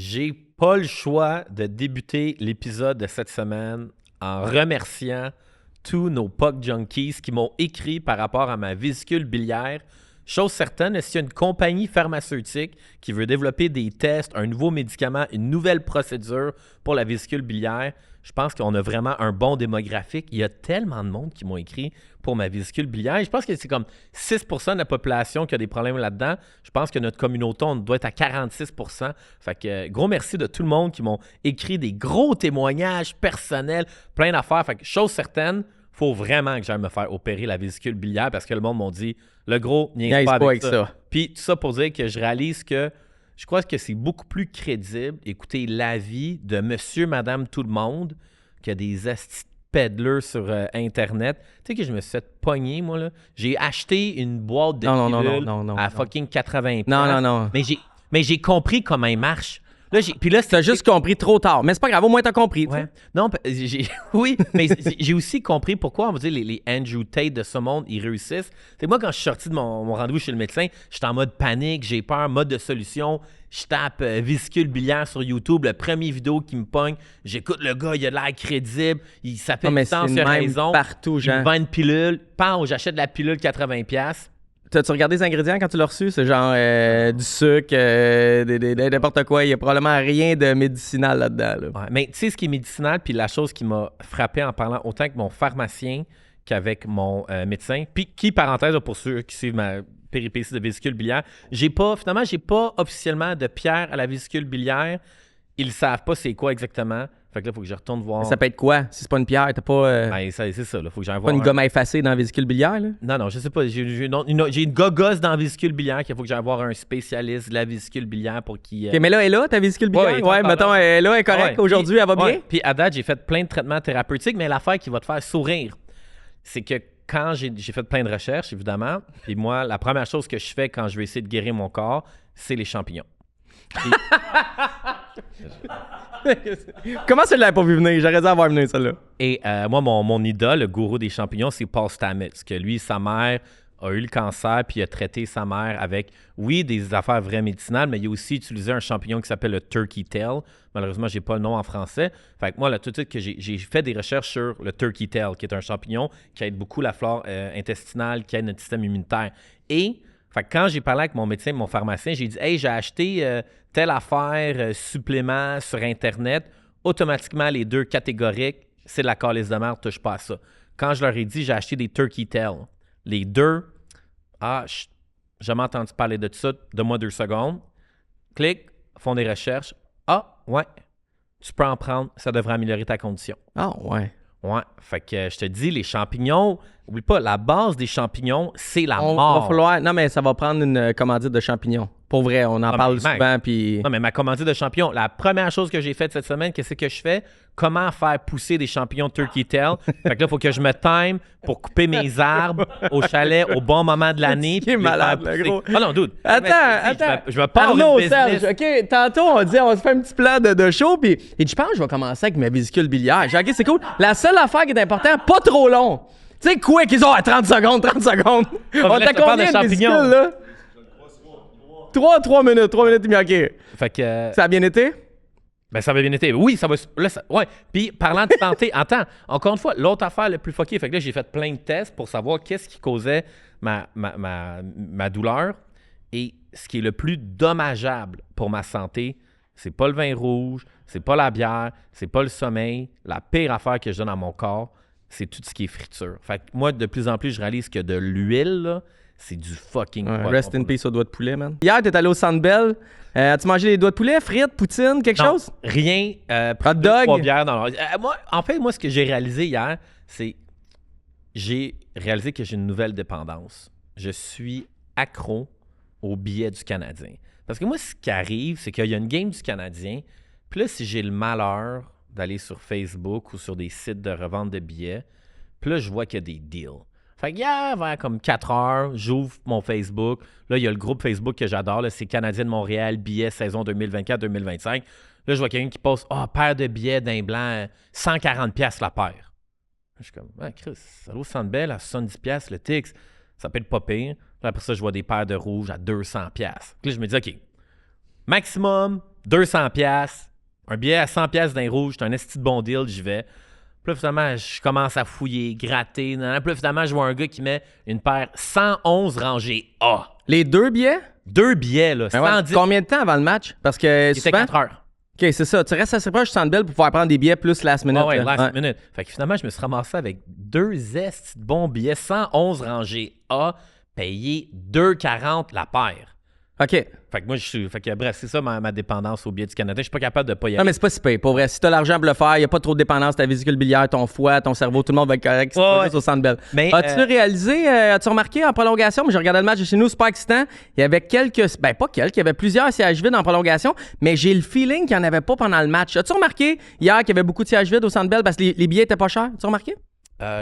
j'ai pas le choix de débuter l'épisode de cette semaine en remerciant tous nos puck junkies qui m'ont écrit par rapport à ma vésicule biliaire. Chose certaine, s'il y a une compagnie pharmaceutique qui veut développer des tests, un nouveau médicament, une nouvelle procédure pour la vésicule biliaire, je pense qu'on a vraiment un bon démographique. Il y a tellement de monde qui m'ont écrit pour ma vésicule biliaire. Je pense que c'est comme 6% de la population qui a des problèmes là-dedans. Je pense que notre communauté, on doit être à 46%. Fait que gros merci de tout le monde qui m'ont écrit des gros témoignages personnels, plein d'affaires. Fait que chose certaine, il faut vraiment que j'aille me faire opérer la vésicule biliaire parce que le monde m'a dit, le gros, niaise pas avec ça. Puis tout ça pour dire que je réalise que je crois que c'est beaucoup plus crédible écouter l'avis de monsieur, madame, tout le monde que des asti de peddlers sur Internet. Tu sais que je me suis fait pogner, moi, là. J'ai acheté une boîte de pilules à fucking 80$. Non. Mais j'ai compris comment il marche. Là, puis là, t'as juste compris trop tard. Mais c'est pas grave, au moins t'as compris. Ouais. Non, oui, mais j'ai aussi compris pourquoi, on va dire, les Andrew Tate de ce monde, ils réussissent. C'est moi, quand je suis sorti de mon rendez-vous chez le médecin, j'étais en mode panique, j'ai peur, mode de solution. Je tape vésicule biliaire sur YouTube, le premier vidéo qui me pogne. J'écoute le gars, il a de l'air crédible. Il s'appelle Sans sur raison. Partout, genre. Il me vend une pilule. J'achète la pilule 80$. T'as-tu regardé les ingrédients quand tu l'as reçu? C'est genre du sucre, n'importe quoi. Il n'y a probablement rien de médicinal là-dedans. Là. Ouais, mais tu sais ce qui est médicinal, puis la chose qui m'a frappé en parlant autant avec mon pharmacien qu'avec mon médecin, puis qui, parenthèse, pour ceux qui suivent ma péripétie de vésicule biliaire, j'ai pas officiellement de pierre à la vésicule biliaire. Ils savent pas c'est quoi exactement. Fait que là, il faut que je retourne voir. Ça peut être quoi? Si c'est pas une pierre, t'as pas... Ben, c'est ça, là. Faut que j'aille voir. Pas une gomme à effacer dans la vésicule biliaire, là? Non, je sais pas. J'ai une gogosse dans la vésicule biliaire qu'il faut que j'aille voir un spécialiste de la vésicule biliaire pour qu'il... OK, mais là, elle est là, ta vésicule biliaire? Ouais, mettons, elle est là, elle est correcte. Aujourd'hui, elle va bien? Puis à date, j'ai fait plein de traitements thérapeutiques, mais l'affaire qui va te faire sourire, c'est que quand j'ai fait plein de recherches, évidemment, puis moi, la première chose que je fais quand je vais essayer de guérir mon corps, c'est les champignons. Puis... Comment ça, je l'avais pas vu venir? J'aurais dû avoir venu, celle-là. Et moi, mon idole, le gourou des champignons, c'est Paul Stamets, que lui, sa mère a eu le cancer, puis il a traité sa mère avec, oui, des affaires vraies médicinales, mais il a aussi utilisé un champignon qui s'appelle le turkey tail. Malheureusement, j'ai pas le nom en français. Fait que moi, là, tout de suite, que j'ai fait des recherches sur le turkey tail, qui est un champignon qui aide beaucoup la flore intestinale, qui aide notre système immunitaire. Et fait que quand j'ai parlé avec mon médecin, mon pharmacien, j'ai dit « Hey, j'ai acheté telle affaire, supplément sur Internet. » Automatiquement, les deux catégoriques, c'est de la calice de merde, touche pas à ça. Quand je leur ai dit « J'ai acheté des turkey tail », les deux, j'ai jamais entendu parler de ça, donne-moi 2 secondes. Clique, font des recherches. Ouais, tu peux en prendre, ça devrait améliorer ta condition. Ouais. Ouais, fait que je te dis, les champignons, oublie pas, la base des champignons, c'est la mort. Va falloir... Non, mais ça va prendre une commandite de champignons. Pour vrai, on en parle souvent, puis... Non, mais ma commandite de champignons, la première chose que j'ai faite cette semaine, qu'est-ce que je fais? Comment faire pousser des champignons turkey tail? Fait que là, il faut que je me time pour couper mes arbres au chalet au bon moment de l'année. C'est malade, le gros. Ah non, dude. Attends. Je vais pas Arnaud, Serge, OK, tantôt, on dit, on se fait un petit plan de show, puis je pense que je vais commencer avec ma vésicule biliaire. J'ai dit, OK, c'est cool. La seule affaire qui est importante, pas trop long. Tu sais, quoi qu'ils ont à 30 secondes. On t'a combien de vésicules, là? 3 minutes et demie, OK. Fait que... Ça a bien été? Ben, ça va bien été. Oui, ça va... Là, ouais. Puis, parlant de santé, attends, encore une fois, l'autre affaire le plus fucké, fait que là, j'ai fait plein de tests pour savoir qu'est-ce qui causait ma douleur. Et ce qui est le plus dommageable pour ma santé, c'est pas le vin rouge, c'est pas la bière, c'est pas le sommeil. La pire affaire que je donne à mon corps, c'est tout ce qui est friture. Fait que moi, de plus en plus, je réalise que de l'huile, là, c'est du fucking... rest in peace aux doigts de poulet, man. Hier, t'es allé au Centre Bell. As-tu mangé les doigts de poulet, frites, poutine, quelque chose? Rien. Hot dog? 3 bières dans moi, ce que j'ai réalisé hier, c'est... J'ai réalisé que j'ai une nouvelle dépendance. Je suis accro aux billets du Canadien. Parce que moi, ce qui arrive, c'est qu'il y a une game du Canadien. Puis là, si j'ai le malheur d'aller sur Facebook ou sur des sites de revente de billets, puis là, je vois qu'il y a des deals. Fait que hier, vers comme 4 heures, j'ouvre mon Facebook. Là, il y a le groupe Facebook que j'adore. Là, c'est Canadien de Montréal, billets saison 2024-2025. Là, je vois quelqu'un qui poste « paire de billets d'un blanc, 140$ la paire. » Je suis comme « Chris, ça vaut 100 belles à 70$ le Tix. Ça peut être pas pire. » Là, après ça, je vois des paires de rouges à 200$. Puis là, je me dis « OK, maximum $200, un billet à 100$ d'un rouge, c'est un esti de bon deal, j'y vais. Puis là, finalement, je commence à fouiller, gratter. Puis là, finalement, je vois un gars qui met une paire 111 rangée A. Les 2 billets? 2 billets, là, Ben ouais. 110. Combien de temps avant le match? Parce que C'était souvent... 4 heures. OK, c'est ça. Tu restes assez proche du Centre Bell pour pouvoir prendre des billets plus last minute. Ouais, là. last minute. Fait que finalement, je me suis ramassé avec 2 estis de bons billets, 111 rangées A, payés 2,40 la paire. OK. Fait que moi, bref, c'est ça ma dépendance au billet du Canada. Je suis pas capable de pas y aller. Non, mais c'est pas si pire. Pour vrai, si t'as l'argent pour le faire, il n'y a pas trop de dépendance. Ta vésicule biliaire, ton foie, ton cerveau, tout le monde va être correct. C'est pas juste au Centre Bell. Mais, as-tu réalisé, as-tu remarqué en prolongation? Moi, j'ai regardé le match de chez nous, super excitant. Il y avait il y avait plusieurs sièges vides en prolongation, mais j'ai le feeling qu'il n'y en avait pas pendant le match. As-tu remarqué hier qu'il y avait beaucoup de sièges vides au Centre Bell parce que les billets étaient pas chers? As-tu remarqué?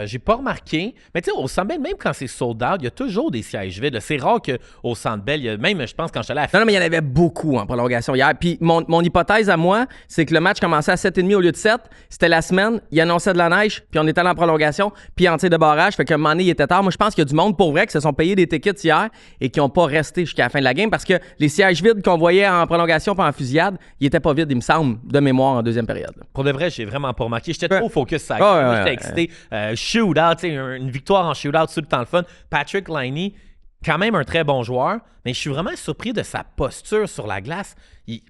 J'ai pas remarqué. Mais tu sais, au Centre Bell, même quand c'est sold out, il y a toujours des sièges vides. Là. C'est rare qu'au Centre Bell, même, je pense, quand je suis allé à Non, mais il y en avait beaucoup en prolongation hier. Puis mon hypothèse à moi, c'est que le match commençait à 7h30 au lieu de 7. C'était la semaine, il annonçait de la neige, puis on était allé en prolongation, puis en tir de barrage. Fait qu'à un moment donné, il était tard. Moi, je pense qu'il y a du monde pour vrai qui se sont payés des tickets hier et qui n'ont pas resté jusqu'à la fin de la game parce que les sièges vides qu'on voyait en prolongation puis en fusillade, ils étaient pas vides, il me semble, de mémoire en deuxième période. Là. Pour de vrai, j'ai vraiment pas remarqué. J'étais trop focus sur ça. J'étais excité. Shootout, une victoire en shootout, c'est tout le temps le fun. Patrick Laine, quand même un très bon joueur, mais je suis vraiment surpris de sa posture sur la glace.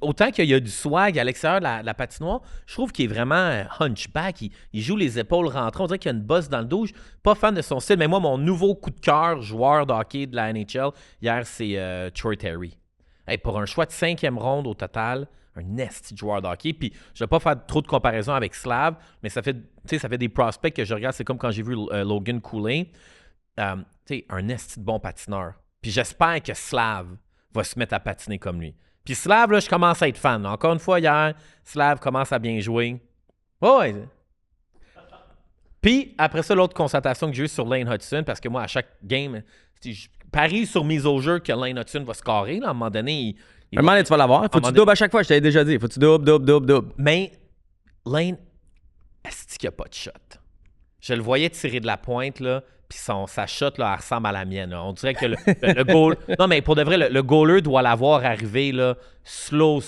Autant qu'il y a du swag à l'extérieur de la patinoire, je trouve qu'il est vraiment hunchback. Il joue les épaules rentrées. On dirait qu'il y a une bosse dans le dos. Je suis pas fan de son style, mais moi, mon nouveau coup de cœur, joueur de hockey de la NHL, hier, c'est Troy Terry. Hey, pour un choix de 5e ronde au total, un esti de joueur de hockey. Puis je vais pas faire trop de comparaison avec Slav, mais ça fait des prospects que je regarde. C'est comme quand j'ai vu Logan Cooley. Un esti de bon patineur. Puis j'espère que Slav va se mettre à patiner comme lui. Puis Slav, là, je commence à être fan. Encore une fois, hier, Slav commence à bien jouer. Ouais. Puis après ça, l'autre constatation que j'ai eue sur Lane Hutson, parce que moi, à chaque game, je parie sur mise au jeu que Lane Hutson va scorer. Là, à un moment donné, tu vas l'avoir. Faut que tu doubles à chaque fois, je t'avais déjà dit. Faut que tu doubles. Mais Lane, est-ce qu'il n'y a pas de shot? Je le voyais tirer de la pointe, là, puis sa shot, là, elle ressemble à la mienne. Là. On dirait que le goal... Non, mais pour de vrai, le goaler doit l'avoir arrivé, là, slow.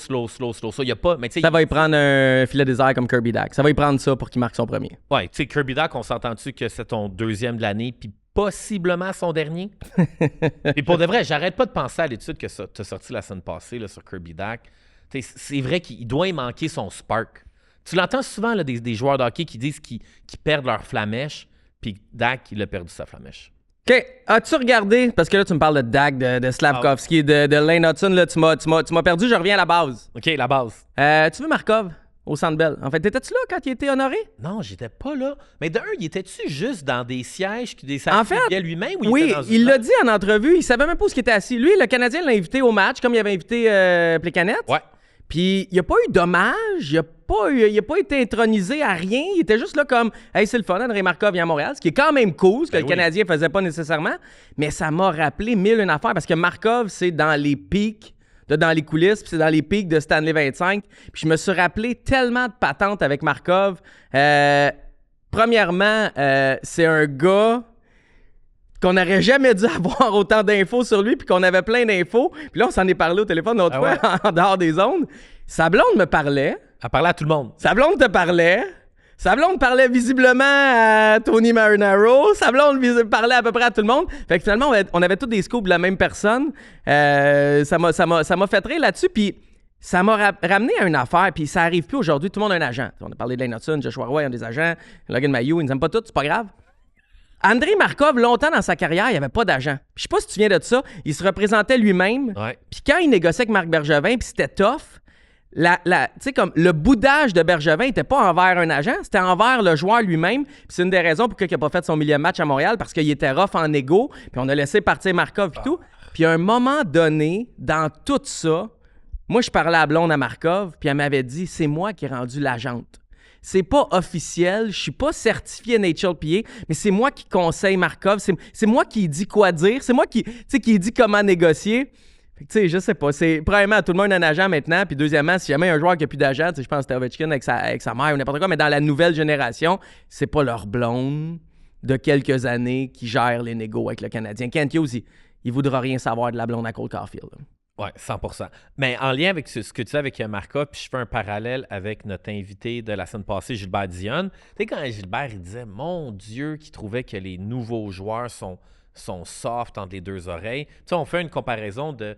Il y a pas... Mais, ça va y prendre un filet désert comme Kirby Dach. Ça va y prendre ça pour qu'il marque son premier. Ouais, tu sais, Kirby Dach, on s'entend-tu que c'est ton 2e de l'année, puis possiblement son dernier? Et pour de vrai, j'arrête pas de penser à l'étude que tu as sorti la semaine passée là, sur Kirby Dach. C'est vrai qu'il doit y manquer son spark. Tu l'entends souvent, là, des joueurs de hockey qui disent qu'ils perdent leur flamèche, puis Dach, il a perdu sa flamèche. OK. As-tu regardé, parce que là, tu me parles de Dach, de Slavkovski, de Lane Hutson, là, tu m'as perdu, je reviens à la base. OK, la base. Tu veux Markov au Centre Bell? En fait, étais-tu là quand il était honoré? Non, j'étais pas là. Mais d'un, il était-tu juste dans des sièges en fait, lui-même? Ou oui, il était dans il l'a dit en entrevue, il savait même pas où il était assis. Lui, le Canadien l'a invité au match, comme il avait invité Plekanec. Ouais. Puis il n'y a pas eu d'hommage, il n'a pas été intronisé à rien. Il était juste là comme « Hey, c'est le fun, André Markov vient à Montréal », ce qui est quand même cool, ce que le Canadien ne faisait pas nécessairement. Mais ça m'a rappelé 1001 affaires parce que Markov, c'est dans les pics, dans les coulisses, puis c'est dans les pics de Stanley 25. Puis je me suis rappelé tellement de patentes avec Markov. Premièrement, c'est un gars qu'on n'aurait jamais dû avoir autant d'infos sur lui, puis qu'on avait plein d'infos. Puis là, on s'en est parlé au téléphone l'autre fois, en dehors des ondes. Sa blonde me parlait. Elle parlait à tout le monde. Sa blonde te parlait. Sa blonde parlait visiblement à Tony Marinaro. Sa blonde parlait à peu près à tout le monde. Fait que finalement, on avait tous des scoops de la même personne. Ça m'a fait rire là-dessus, puis ça m'a ramené à une affaire, puis ça arrive plus aujourd'hui. Tout le monde a un agent. On a parlé de Lane Hutson, Joshua Roy, ils ont des agents. Logan Mailloux, ils nous aiment pas tous, c'est pas grave. Andrei Markov, longtemps dans sa carrière, il n'y avait pas d'agent. Je sais pas si tu viens de ça. Il se représentait lui-même. Ouais. Puis quand il négociait avec Marc Bergevin, puis c'était tough, tu sais, comme le boudage de Bergevin n'était pas envers un agent, c'était envers le joueur lui-même. Puis c'est une des raisons pourquoi il n'a pas fait son millième match à Montréal, parce qu'il était rough en égo, puis on a laissé partir Markov et tout. Puis à un moment donné, dans tout ça, moi, je parlais à blonde à Markov, puis elle m'avait dit « C'est moi qui ai rendu l'agente. » C'est pas officiel, je suis pas certifié NHLPA, mais c'est moi qui conseille Markov, c'est moi qui dis quoi dire, c'est moi qui dit comment négocier. Tu sais, je sais pas, c'est premièrement, tout le monde a un agent maintenant, puis deuxièmement, si jamais un joueur qui a plus d'agent, je pense que c'était Ovechkin avec sa mère ou n'importe quoi, mais dans la nouvelle génération, c'est pas leur blonde de quelques années qui gère les négos avec le Canadien. Kent Hughes, il voudra rien savoir de la blonde à Cole Caulfield. Ouais, 100%. Mais en lien avec ce que tu dis avec Markov, puis je fais un parallèle avec notre invité de la semaine passée, Gilbert Dionne. Tu sais, quand Gilbert, il disait, mon Dieu, qu'il trouvait que les nouveaux joueurs sont soft entre les deux oreilles. Tu sais, on fait une comparaison de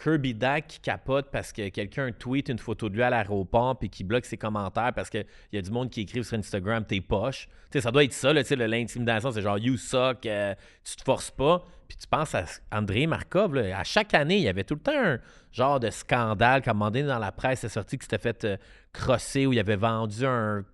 Kirby Dack qui capote parce que quelqu'un tweet une photo de lui à l'aéroport puis qui bloque ses commentaires parce qu'il y a du monde qui écrive sur Instagram « t'es poche ». Tu sais, ça doit être ça, là, tu sais, l'intimidation, c'est genre « you suck, tu te forces pas ». Puis tu penses à Andrei Markov, là, à chaque année, il y avait tout le temps un genre de scandale. Comme à un moment donné, dans la presse, c'est sorti qu'il s'était fait crosser où il avait vendu un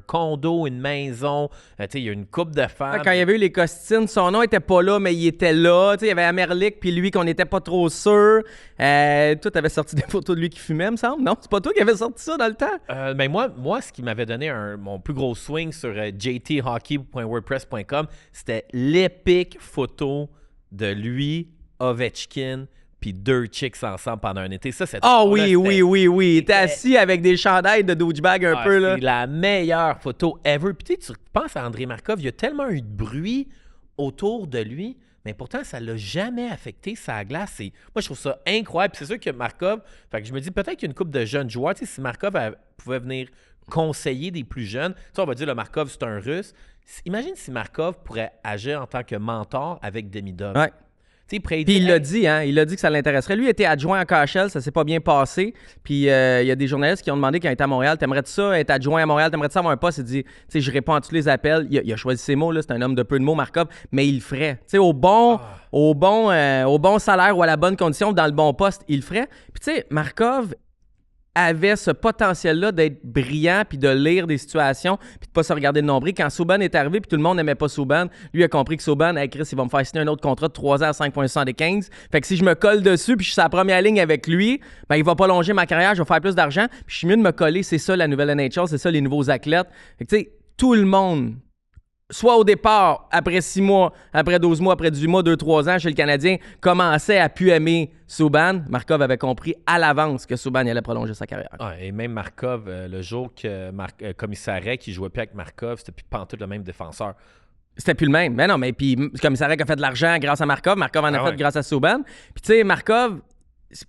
condo, une maison. Tu sais, il y a une couple de femmes. Quand il y avait eu les costines, son nom était pas là, mais il était là. Tu sais, il y avait Amerlik puis lui qu'on n'était pas trop sûr. Toi, t'avais sorti des photos de lui qui fumait, me semble. Non, c'est pas toi qui avais sorti ça dans le temps? Ben moi, ce qui m'avait donné mon plus gros swing sur jthockey.wordpress.com, c'était l'épique photo de lui, Ovechkin, puis deux chicks ensemble pendant un été. Ça, c'est oui. Il était assis avec des chandails de douchebag un peu, là. C'est la meilleure photo ever. Puis tu penses à Andrei Markov, il y a tellement eu de bruit autour de lui, mais pourtant, ça l'a jamais affecté sa glace. Moi, je trouve ça incroyable. Puis c'est sûr que Markov, fait que je me dis peut-être qu'il y a une couple de jeunes joueurs. Tu sais, si Markov pouvait venir conseiller des plus jeunes, tu sais, on va dire le Markov, c'est un Russe. Imagine si Markov pourrait agir en tant que mentor avec Demidov. Ouais. Puis il l'a dit, hein? Il a dit que ça l'intéresserait. Lui, il était adjoint à KHL, ça s'est pas bien passé. Puis il y a des journalistes qui ont demandé quand il était à Montréal, t'aimerais-tu ça être adjoint à Montréal, t'aimerais-tu ça avoir un poste? Il dit, tu sais, je réponds à tous les appels. Il a choisi ses mots, là, c'est un homme de peu de mots, Markov, mais il le ferait. Tu sais, au bon salaire ou à la bonne condition, dans le bon poste, il le ferait. Puis tu sais, Markov avait ce potentiel-là d'être brillant puis de lire des situations puis de pas se regarder le nombril. Quand Subban est arrivé puis tout le monde n'aimait pas Subban, lui a compris que Subban, hey Chris, il va me faire signer un autre contrat de 3 ans à 5,75. Fait que si je me colle dessus puis je suis sur la première ligne avec lui, ben il va pas longer ma carrière, je vais faire plus d'argent. Puis je suis mieux de me coller, c'est ça la nouvelle NHL, c'est ça les nouveaux athlètes. Fait que tu sais, tout le monde, soit au départ, après 6 mois, après 12 mois, après 18 mois, 2-3 ans chez le Canadien, commençait à pu aimer Subban. Markov avait compris à l'avance que Subban allait prolonger sa carrière. Et même Markov, le jour que Commissaire qui jouait plus avec Markov, c'était plus pantoute le même défenseur. C'était plus le même. Mais non, mais puis Commissaire a fait de l'argent grâce à Markov. Markov en a fait grâce à Subban. Puis tu sais, Markov,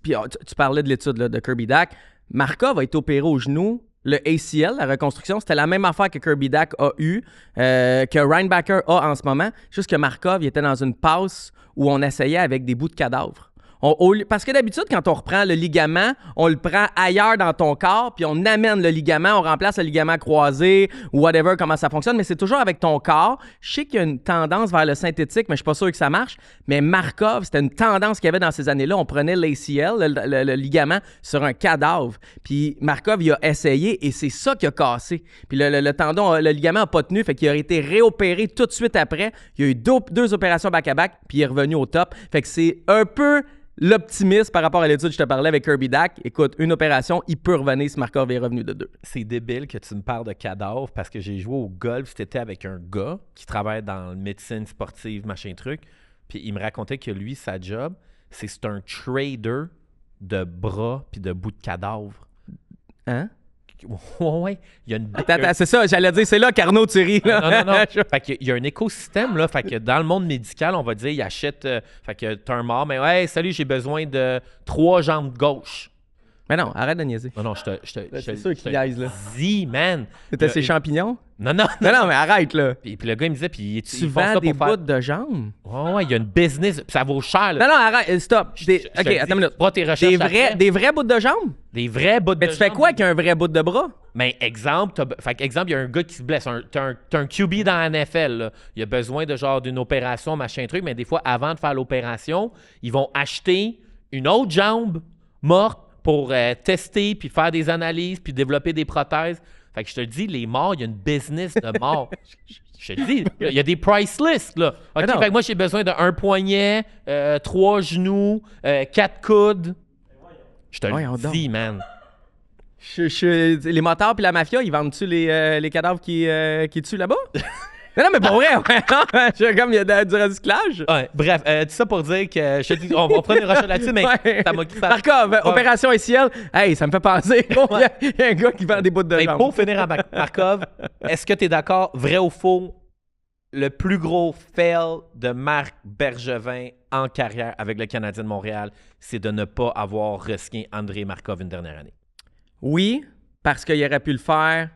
puis tu parlais de l'étude là, de Kirby Dack. Markov a été opéré au genou. Le ACL, la reconstruction, c'était la même affaire que Kirby Dack a eu, que Reinbacher a en ce moment. Juste que Markov, il était dans une passe où on essayait avec des bouts de cadavres. Parce que d'habitude, quand on reprend le ligament, on le prend ailleurs dans ton corps, puis on amène le ligament, on remplace le ligament croisé ou whatever, comment ça fonctionne, mais c'est toujours avec ton corps. Je sais qu'il y a une tendance vers le synthétique, mais je suis pas sûr que ça marche. Mais Markov, c'était une tendance qu'il y avait dans ces années-là. On prenait l'ACL, le ligament, sur un cadavre. Puis Markov, il a essayé et c'est ça qui a cassé. Puis le tendon, le ligament n'a pas tenu, fait qu'il a été réopéré tout de suite après. Il y a eu deux opérations back-à-back, puis il est revenu au top. Fait que c'est un peu l'optimisme par rapport à l'étude que je te parlais avec Kirby Dack. Écoute, une opération, il peut revenir si Markov est revenu de 2. C'est débile que tu me parles de cadavre parce que j'ai joué au golf cet été avec un gars qui travaille dans la médecine sportive, machin truc. Puis il me racontait que lui, sa job, c'est un trader de bras puis de bouts de cadavre. Hein? Ouais. Il y a une... Attends, c'est ça, j'allais dire, c'est là qu'Arnaud Thierry. Là. Non. Fait qu'il y a un écosystème, là. Fait que dans le monde médical, on va dire, il achète... fait que t'as un mort, mais ouais, salut, j'ai besoin de 3 jambes gauches. Mais non, arrête de niaiser. Non, c'est sûr qu'il niaise, là. Dis, man. C'était ses champignons? Non, mais arrête, là. Puis le gars, il me disait, puis tu vends des bouts de jambes? Ouais, il y a une business, puis ça vaut cher, là. Non, arrête, stop. OK, attends une minute. Des vrais bouts de jambes? Des vrais bouts de jambes. Mais tu fais quoi avec un vrai bout de bras? Mais exemple, il y a un gars qui se blesse. T'as un QB dans la NFL, là. Il a besoin de genre d'une opération, machin truc, mais des fois, avant de faire l'opération, ils vont acheter une autre jambe morte pour tester, puis faire des analyses, puis développer des prothèses. Fait que je te dis, les morts, il y a une business de morts. Je te dis, il y a des price lists, là. OK, fait que moi, j'ai besoin d'un poignet, 3 genoux, 4 coudes. Je te le dis, man. Les motards puis la mafia, ils vendent-tu les cadavres qui tuent là-bas? Non, mais pas vrai. Comme il y a du recyclage. Ouais, bref, tout ça pour dire que je te dis, on va prendre des recherches là-dessus, mais ça m'a crié. Markov, opération ACL. Hey, ça me fait penser. Il y a un gars qui vend des bouts de jambes. Pour finir à Markov, est-ce que tu es d'accord, vrai ou faux, le plus gros fail de Marc Bergevin en carrière avec le Canadien de Montréal, c'est de ne pas avoir re-signé Andrei Markov une dernière année. Oui, parce qu'il aurait pu le faire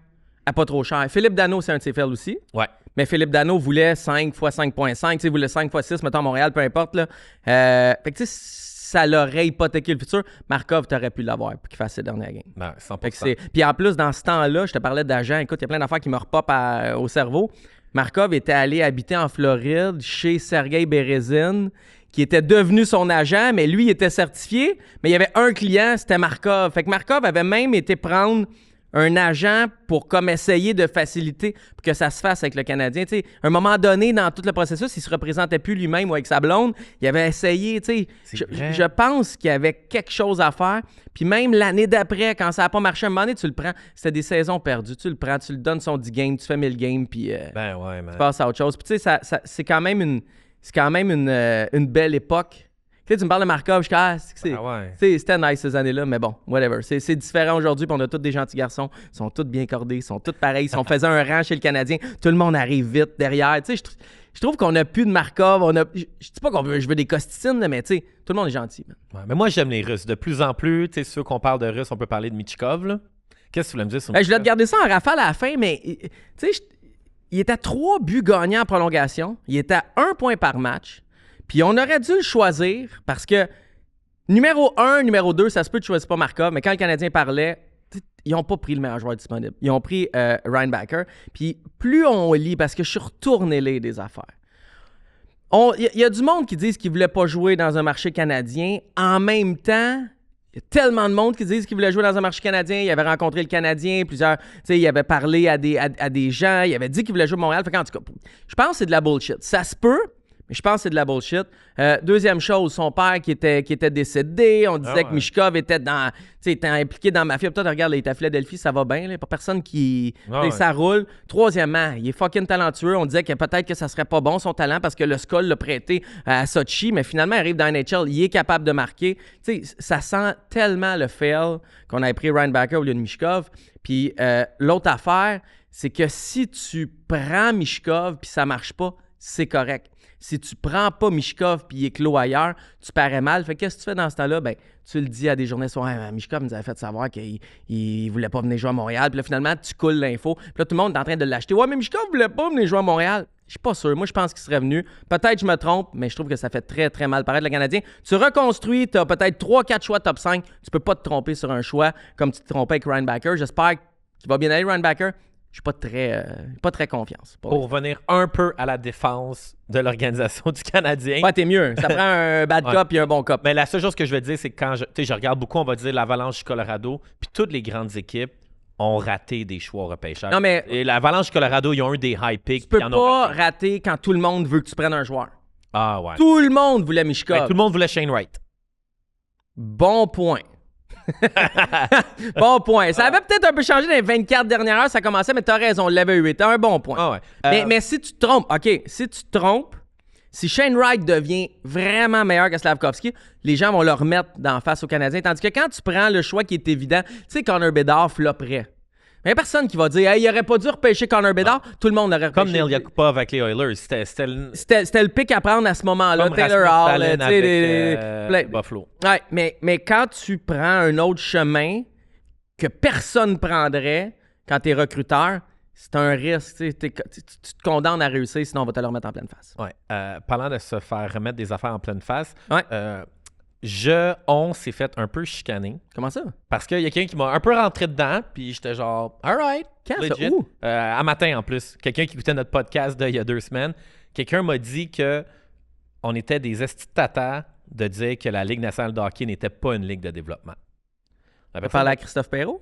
à pas trop cher. Philippe Danault, c'est un de ses fails aussi. Ouais. Mais Philippe Danault voulait 5 x 5.5. Il voulait 5 x 6, mettons à Montréal, peu importe. Là. Fait que tu sais, ça l'aurait hypothéqué le futur. Markov, t'aurais pu l'avoir pour qu'il fasse ses dernières games. Ben, 100%. Puis en plus, dans ce temps-là, je te parlais d'agent. Écoute, il y a plein d'affaires qui me repopent au cerveau. Markov était allé habiter en Floride chez Sergei Berezin, qui était devenu son agent, mais lui, il était certifié. Mais il y avait un client, c'était Markov. Fait que Markov avait même été prendre un agent pour comme essayer de faciliter pour que ça se fasse avec le Canadien. T'sais, à un moment donné, dans tout le processus, il se représentait plus lui-même ou avec sa blonde. Il avait essayé, je pense qu'il y avait quelque chose à faire. Puis même l'année d'après, quand ça n'a pas marché, à un moment donné, tu le prends. C'était des saisons perdues. Tu le prends, tu le donnes son 10 games, tu fais 1000 games, puis tu passes à autre chose. Puis tu sais, c'est quand même une belle époque. Tu sais, tu me parles de Markov, c'était nice ces années-là, mais bon, whatever. C'est différent aujourd'hui, puis on a tous des gentils garçons, ils sont tous bien cordés, ils sont tous pareils. Si on faisait un rang chez le Canadien, tout le monde arrive vite derrière. Tu sais, je trouve qu'on n'a plus de Markov. Je dis pas je veux des costicines, là, mais tu sais, tout le monde est gentil. Ouais, mais moi, j'aime les Russes. De plus en plus, tu sais, ceux qu'on parle de Russes, on peut parler de Michkov, là. Qu'est-ce que tu voulais me dire sur Je voulais te garder ça en rafale à la fin, mais tu sais, il était à 3 buts gagnants en prolongation. Il était à 1 point par match. Puis on aurait dû le choisir parce que numéro 1, numéro 2, ça se peut que tu ne choisis pas Markov, mais quand le Canadien parlait, ils n'ont pas pris le meilleur joueur disponible. Ils ont pris Ryan Backer. Puis plus on lit, parce que je suis retourné lire des affaires, il y a du monde qui disent qu'ils ne voulaient pas jouer dans un marché canadien. En même temps, il y a tellement de monde qui disent qu'ils voulaient jouer dans un marché canadien. Il avait rencontré le Canadien, plusieurs. Tu sais, il avait parlé à des gens. Il avait dit qu'il voulait jouer à Montréal. Fait en tout cas, je pense que c'est de la bullshit. Ça se peut. Mais je pense que c'est de la bullshit. Deuxième chose, son père qui était décédé. On disait que Michkov était impliqué dans la mafia. Toi, regarde, il est à Philadelphie, ça va bien. Il n'y a pas personne qui... Ça roule. Troisièmement, il est fucking talentueux. On disait que peut-être que ça serait pas bon, son talent, parce que le Skull l'a prêté à Sochi. Mais finalement, il arrive dans NHL. Il est capable de marquer. Tu sais, ça sent tellement le fail qu'on ait pris Ryan Backer au lieu de Michkov. Puis l'autre affaire, c'est que si tu prends Michkov puis ça marche pas, c'est correct. Si tu prends pas Michkov puis il est clos ailleurs, tu parais mal. Fait que qu'est-ce que tu fais dans ce temps-là? Ben, tu le dis à des journalistes. Michkov nous avait fait savoir qu'il voulait pas venir jouer à Montréal. Puis là, finalement, tu coules l'info. Puis là, tout le monde est en train de l'acheter. Ouais, mais Michkov voulait pas venir jouer à Montréal. Je suis pas sûr. Moi, je pense qu'il serait venu. Peut-être je me trompe, mais je trouve que ça fait très, très mal paraître le Canadien. Tu reconstruis, tu as peut-être 3-4 choix top 5. Tu peux pas te tromper sur un choix comme tu te trompais avec Ryan Backer. J'espère qu'il va bien aller, Ryan Backer. Je suis pas très confiance. Pour revenir un peu à la défense de l'organisation du Canadien. Ouais, t'es mieux. Ça prend un bad cop et un bon cop. Mais la seule chose que je veux dire, c'est que quand je regarde beaucoup, on va dire l'Avalanche du Colorado, puis toutes les grandes équipes ont raté des choix au repêchage. Non, mais et l'Avalanche du Colorado, ils ont eu des high picks. Tu peux pas rater quand tout le monde veut que tu prennes un joueur. Ah ouais. Tout le monde voulait Michkov. Ben, tout le monde voulait Shane Wright. Bon point. Bon point. Ça avait peut-être un peu changé dans les 24 dernières heures, ça commençait, mais t'as raison, on l'avait eu. T'as un bon point. Ah ouais. Mais si tu te trompes, si Shane Wright devient vraiment meilleur que Slavkovski, les gens vont le remettre d'en face aux Canadiens. Tandis que quand tu prends le choix qui est évident, tu sais, Connor Bedard flopperait. Il n'y a personne qui va dire hey, il aurait pas dû repêcher Connor Bedard. Tout le monde l'aurait repêché. Comme Neil Yakupov avec les Oilers. C'était le pick à prendre à ce moment-là. Comme Taylor Hall, avec Buffalo. Ouais, mais quand tu prends un autre chemin que personne prendrait quand tu es recruteur, c'est un risque. Tu te condamnes à réussir, sinon on va te le remettre en pleine face. Ouais. Parlant de se faire remettre des affaires en pleine face, ouais. On s'est fait un peu chicaner. Comment ça? Parce qu'il y a quelqu'un qui m'a un peu rentré dedans, puis j'étais genre, alright. Quand ça? Où? À matin en plus. Quelqu'un qui écoutait notre podcast d'il y a 2 semaines. Quelqu'un m'a dit que on était des estis de tata de dire que la Ligue nationale de hockey n'était pas une ligue de développement. On va parler à Christophe Perrault?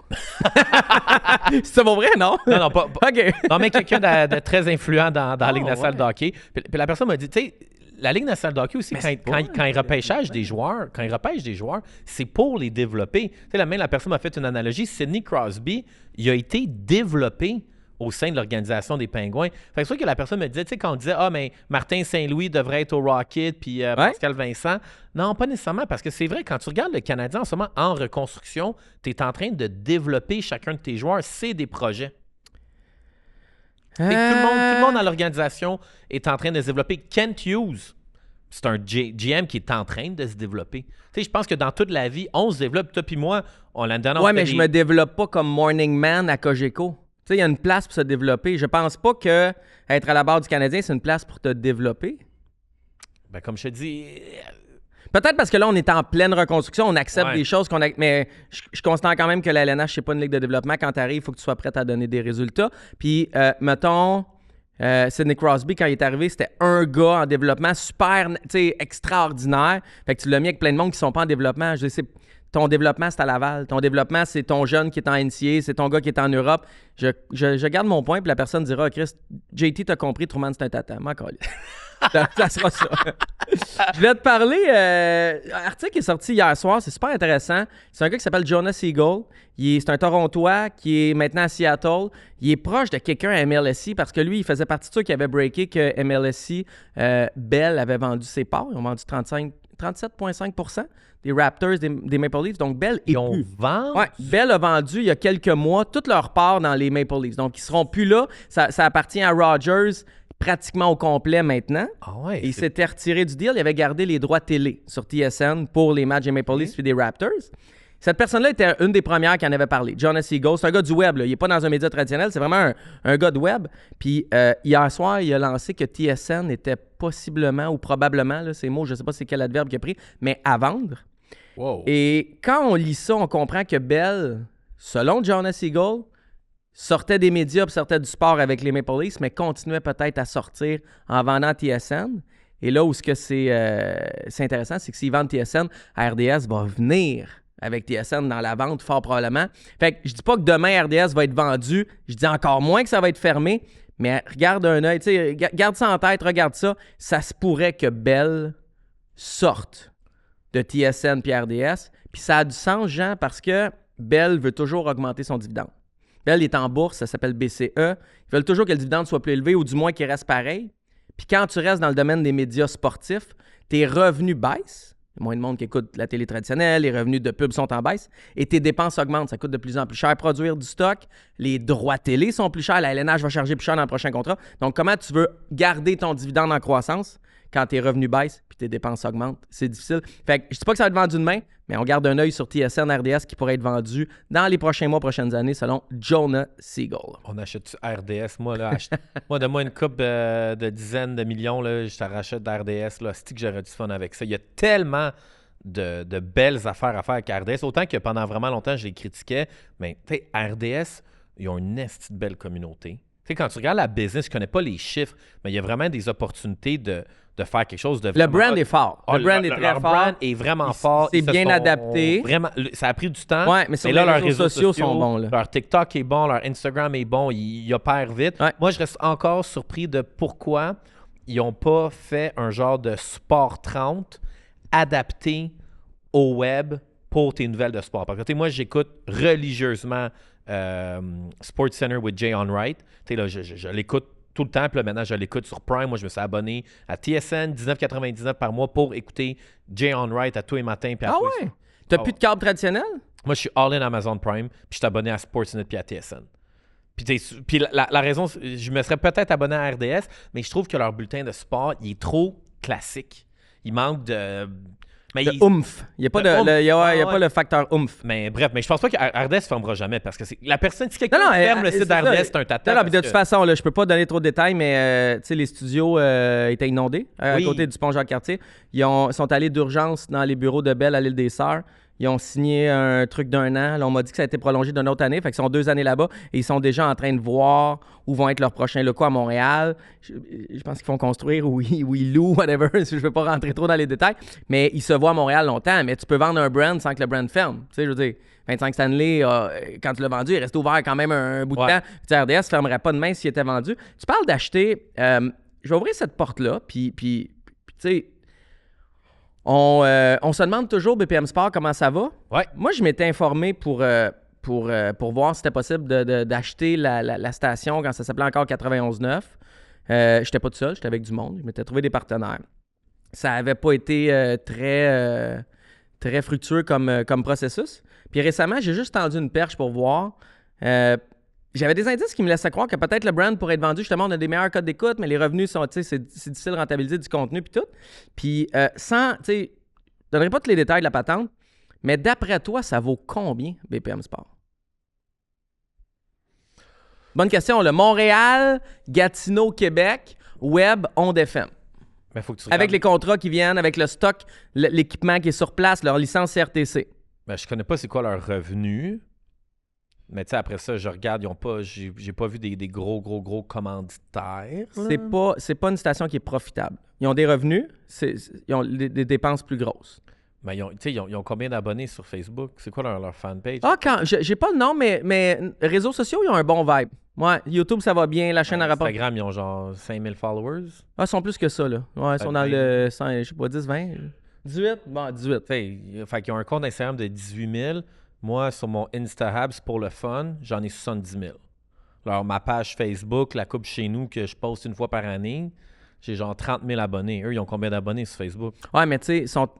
C'est pas vrai, non? Non, pas. OK. Non, mais quelqu'un de très influent dans la Ligue nationale de hockey. Puis la personne m'a dit, tu sais, la Ligue nationale de hockey aussi, quand ils repêchent des joueurs, c'est pour les développer. Tu sais, la personne m'a fait une analogie. Sidney Crosby, il a été développé au sein de l'organisation des Pingouins. Fait que c'est sûr que la personne me disait, tu sais, quand on disait, mais Martin Saint-Louis devrait être au Rocket, puis Pascal Vincent. Non, pas nécessairement, parce que c'est vrai, quand tu regardes le Canadien en ce moment en reconstruction, tu es en train de développer chacun de tes joueurs. C'est des projets. Tout le monde dans l'organisation est en train de se développer. Kent Hughes, c'est un GM qui est en train de se développer. Tu sais, je pense que dans toute la vie, on se développe. Toi puis moi, on l'a donné. Ouais, mais je me développe pas comme morning man à Cogeco. Tu sais, il y a une place pour se développer. Je pense pas que être à la barre du Canadien, c'est une place pour te développer. Ben, comme je te dis... Peut-être parce que là, on est en pleine reconstruction, on accepte Ouais. des choses qu'on a. Mais je constate quand même que la LNH, c'est pas une ligue de développement. Quand tu arrives, il faut que tu sois prêt à donner des résultats. Puis, mettons, Sidney Crosby, quand il est arrivé, c'était un gars en développement super, tu sais, extraordinaire. Fait que tu l'as mis avec plein de monde qui sont pas en développement. Je sais, ton développement, c'est à Laval. Ton développement, c'est ton jeune qui est en NCA, c'est ton gars qui est en Europe. Je garde mon point, puis la personne dira, oh, Chris, JT, t'as compris, Truman, c'est un tata. M'en calisse. Ça sera ça. Je vais te parler. Un article qui est sorti hier soir, c'est super intéressant. C'est un gars qui s'appelle Jonas Siegel. C'est un Torontois qui est maintenant à Seattle. Il est proche de quelqu'un à MLSE parce que lui, il faisait partie de ceux qui avaient breaké que MLSE, Bell avait vendu ses parts. Ils ont vendu 37,5% des Raptors, des Maple Leafs. Donc, Bell est Ils ont plus. vendu? Ouais, Bell a vendu il y a quelques mois toutes leurs parts dans les Maple Leafs. Donc, ils seront plus là. Ça appartient à Rogers pratiquement au complet maintenant. Ah ouais. Et il s'était retiré du deal. Il avait gardé les droits télé sur TSN pour les matchs des Maple Leafs et des Raptors. Cette personne-là était une des premières qui en avait parlé. Jonas Siegel, c'est un gars du web. Là. Il n'est pas dans un média traditionnel. C'est vraiment un gars de web. Puis hier soir, il a lancé que TSN était possiblement ou probablement, là, ces mots, je ne sais pas c'est quel adverbe qu'il a pris, mais à vendre. Wow. Et quand on lit ça, on comprend que Bell, selon Jonas Siegel, sortait des médias et sortait du sport avec les Maple Leafs, mais continuait peut-être à sortir en vendant TSN. Et là où c'est intéressant, c'est que s'ils vendent TSN, RDS va venir avec TSN dans la vente, fort probablement. Fait que je dis pas que demain, RDS va être vendu. Je dis encore moins que ça va être fermé. Mais regarde un œil, tu sais, garde ça en tête, regarde ça. Ça se pourrait que Bell sorte de TSN puis RDS. Puis ça a du sens, Jean, parce que Bell veut toujours augmenter son dividende. Bell est en bourse, ça s'appelle BCE. Ils veulent toujours que le dividende soit plus élevé ou du moins qu'il reste pareil. Puis quand tu restes dans le domaine des médias sportifs, tes revenus baissent. Il y a moins de monde qui écoute la télé traditionnelle, les revenus de pub sont en baisse et tes dépenses augmentent. Ça coûte de plus en plus cher produire du stock. Les droits télé sont plus chers. La LNH va charger plus cher dans le prochain contrat. Donc, comment tu veux garder ton dividende en croissance quand tes revenus baissent puis tes dépenses augmentent? C'est difficile. Fait que je dis pas que ça va être vendu demain, mais on garde un œil sur TSN, RDS qui pourrait être vendu dans les prochains mois, prochaines années, selon Jonas Siegel. On achète RDS. Moi, là, moi, donne-moi une coupe de dizaines de millions, là, je te rachète d'RDS. C'est que j'aurais du fun avec ça. Il y a tellement de belles affaires à faire avec RDS. Autant que pendant vraiment longtemps, je les critiquais. Mais tu sais, RDS, ils ont une petite belle communauté. Tu sais, quand tu regardes la business, je connais pas les chiffres, mais il y a vraiment des opportunités de faire quelque chose de Le brand est fort. Le brand est très leur fort. brand est vraiment fort. C'est bien adapté. Vraiment, ça a pris du temps. Ouais, mais sur là, les leurs réseaux sociaux sont bons. Là. Leur TikTok est bon, leur Instagram est bon. Ils opèrent vite. Ouais. Moi, je reste encore surpris de pourquoi ils n'ont pas fait un genre de Sport 30 adapté au web pour tes nouvelles de sport. Parce que moi, j'écoute religieusement SportsCenter with Jay Onrait. Là, je l'écoute tout le temps. Puis là, maintenant, je l'écoute sur Prime. Moi, je me suis abonné à TSN, $19,99 par mois pour écouter Jay Onrait à tous les matins. Puis à tous les soirs. T'as plus de câble traditionnel? Moi, je suis all-in Amazon Prime. Puis je suis abonné à Sportsnet puis à TSN. Puis la raison, je me serais peut-être abonné à RDS, mais je trouve que leur bulletin de sport, il est trop classique. Il manque de... Mais oomph. Il n'y a pas, pas le facteur oomph. Mais bref, mais je pense pas que RDS ne fermera jamais parce que la personne, si quelqu'un ferme le site d'RDS, c'est un tata. De toute façon, là, je peux pas donner trop de détails, mais les studios étaient inondés à côté du pont Jacques-Cartier. Ils sont allés d'urgence dans les bureaux de Bell à l'île des Sœurs. Ils ont signé un truc d'1 an. Là, on m'a dit que ça a été prolongé d'une autre année. Fait qu'ils sont 2 années là-bas et ils sont déjà en train de voir où vont être leurs prochains locaux à Montréal. Je pense qu'ils vont construire ou ils louent, whatever. Je ne veux pas rentrer trop dans les détails. Mais ils se voient à Montréal longtemps. Mais tu peux vendre un brand sans que le brand ferme. Tu sais, je veux dire, 25 Stanley, quand tu l'as vendu, il est resté ouvert quand même un bout de temps. Tu sais, RDS ne fermerait pas demain s'il était vendu. Tu parles d'acheter... je vais ouvrir cette porte-là. Puis tu sais... On se demande toujours, BPM Sport, comment ça va. Ouais. Moi, je m'étais informé pour voir si c'était possible d'acheter la station quand ça s'appelait encore 91.9. J'étais pas tout seul, j'étais avec du monde. Je m'étais trouvé des partenaires. Ça n'avait pas été très fructueux comme processus. Puis récemment, j'ai juste tendu une perche pour voir. j'avais des indices qui me laissaient croire que peut-être le brand pourrait être vendu. Justement, on a des meilleurs codes d'écoute, mais les revenus sont, tu sais, c'est difficile de rentabiliser du contenu puis tout. Puis sans, tu sais, je donnerai pas tous les détails de la patente, mais d'après toi, ça vaut combien BPM Sport? Bonne question. Le Montréal, Gatineau, Québec, Web, Onde FM. Mais faut que tu Avec regardes. les contrats qui viennent, avec le stock, l'équipement qui est sur place, leur licence CRTC. Ben, je connais pas c'est quoi leur revenu. Mais tu sais, après ça, je regarde, ils ont pas. J'ai pas vu des gros commanditaires. là. C'est pas une station qui est profitable. Ils ont des revenus, ils ont des dépenses plus grosses. Mais tu sais, ils ont combien d'abonnés sur Facebook? C'est quoi leur fanpage? Ah, j'ai pas le nom, mais réseaux sociaux, ils ont un bon vibe. Ouais, YouTube, ça va bien, la chaîne à rapport. Instagram, ils ont genre 5000 followers. Ah, ils sont plus que ça, là. Ouais, ils sont dans le 100, je sais pas, 10, 20. 18? Bon, 18. Tu sais, fait qu'ils ont un compte Instagram de 18 000. Moi, sur mon InstaHab, c'est pour le fun, j'en ai 70 000. Alors, ma page Facebook, La Coupe Chez Nous, que je poste une fois par année, j'ai genre 30 000 abonnés. Eux, ils ont combien d'abonnés sur Facebook? Ouais, mais tu sais, ils sont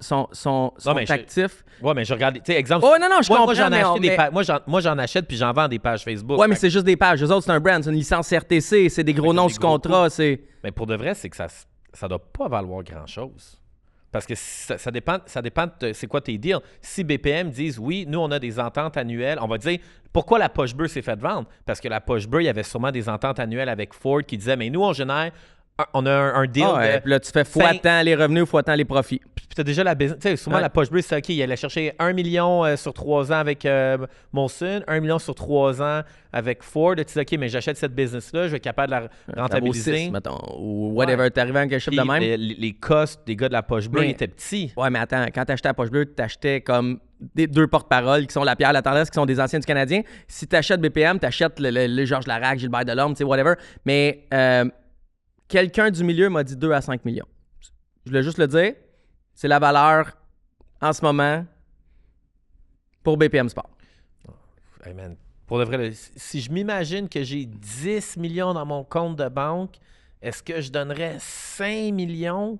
mais actifs. Ouais, mais je regarde. Tu sais, exemple. Oh, non, je comprends. Moi, j'en ai acheté mais... des pages. Moi, j'en achète puis j'en vends des pages Facebook. Ouais, mais c'est juste des pages. Eux autres, c'est un brand, c'est une licence CRTC, c'est des gros noms des sous gros contrat. C'est... Mais pour de vrai, c'est que ça doit pas valoir grand-chose. Parce que ça dépend de c'est quoi tes deals. Si BPM disent oui, nous, on a des ententes annuelles, on va dire pourquoi la poche bleue s'est faite vendre? Parce que la poche bleue, il y avait sûrement des ententes annuelles avec Ford qui disaient mais nous, on génère, on a un deal. Puis là, tu fais fois tant les revenus, fois tant les profits. Puis tu as déjà la business. Tu sais, souvent, la poche bleue, c'est OK, il allait chercher 1 million sur 3 ans avec Molson, 1 million sur 3 ans avec Ford. Tu dis OK, mais j'achète cette business-là, je vais être capable de la rentabiliser. Ça vaut 6, mettons, ou whatever. T'es arrivé à quelque chose de même. Les costs des gars de la poche bleue étaient petits. Ouais, mais attends, quand t'achetais la poche bleue, t'achetais comme des deux porte-paroles qui sont la Pierre, la Tendresse, qui sont des anciens du Canadien. Si t'achètes BPM, t'achètes le Georges Larac, Gilbert Delorme, tu sais, whatever. Mais quelqu'un du milieu m'a dit 2 à 5 millions. Je voulais juste le dire. C'est la valeur en ce moment pour BPM Sport. Hey man, pour de vrai, si je m'imagine que j'ai 10 millions dans mon compte de banque, est-ce que je donnerais 5 millions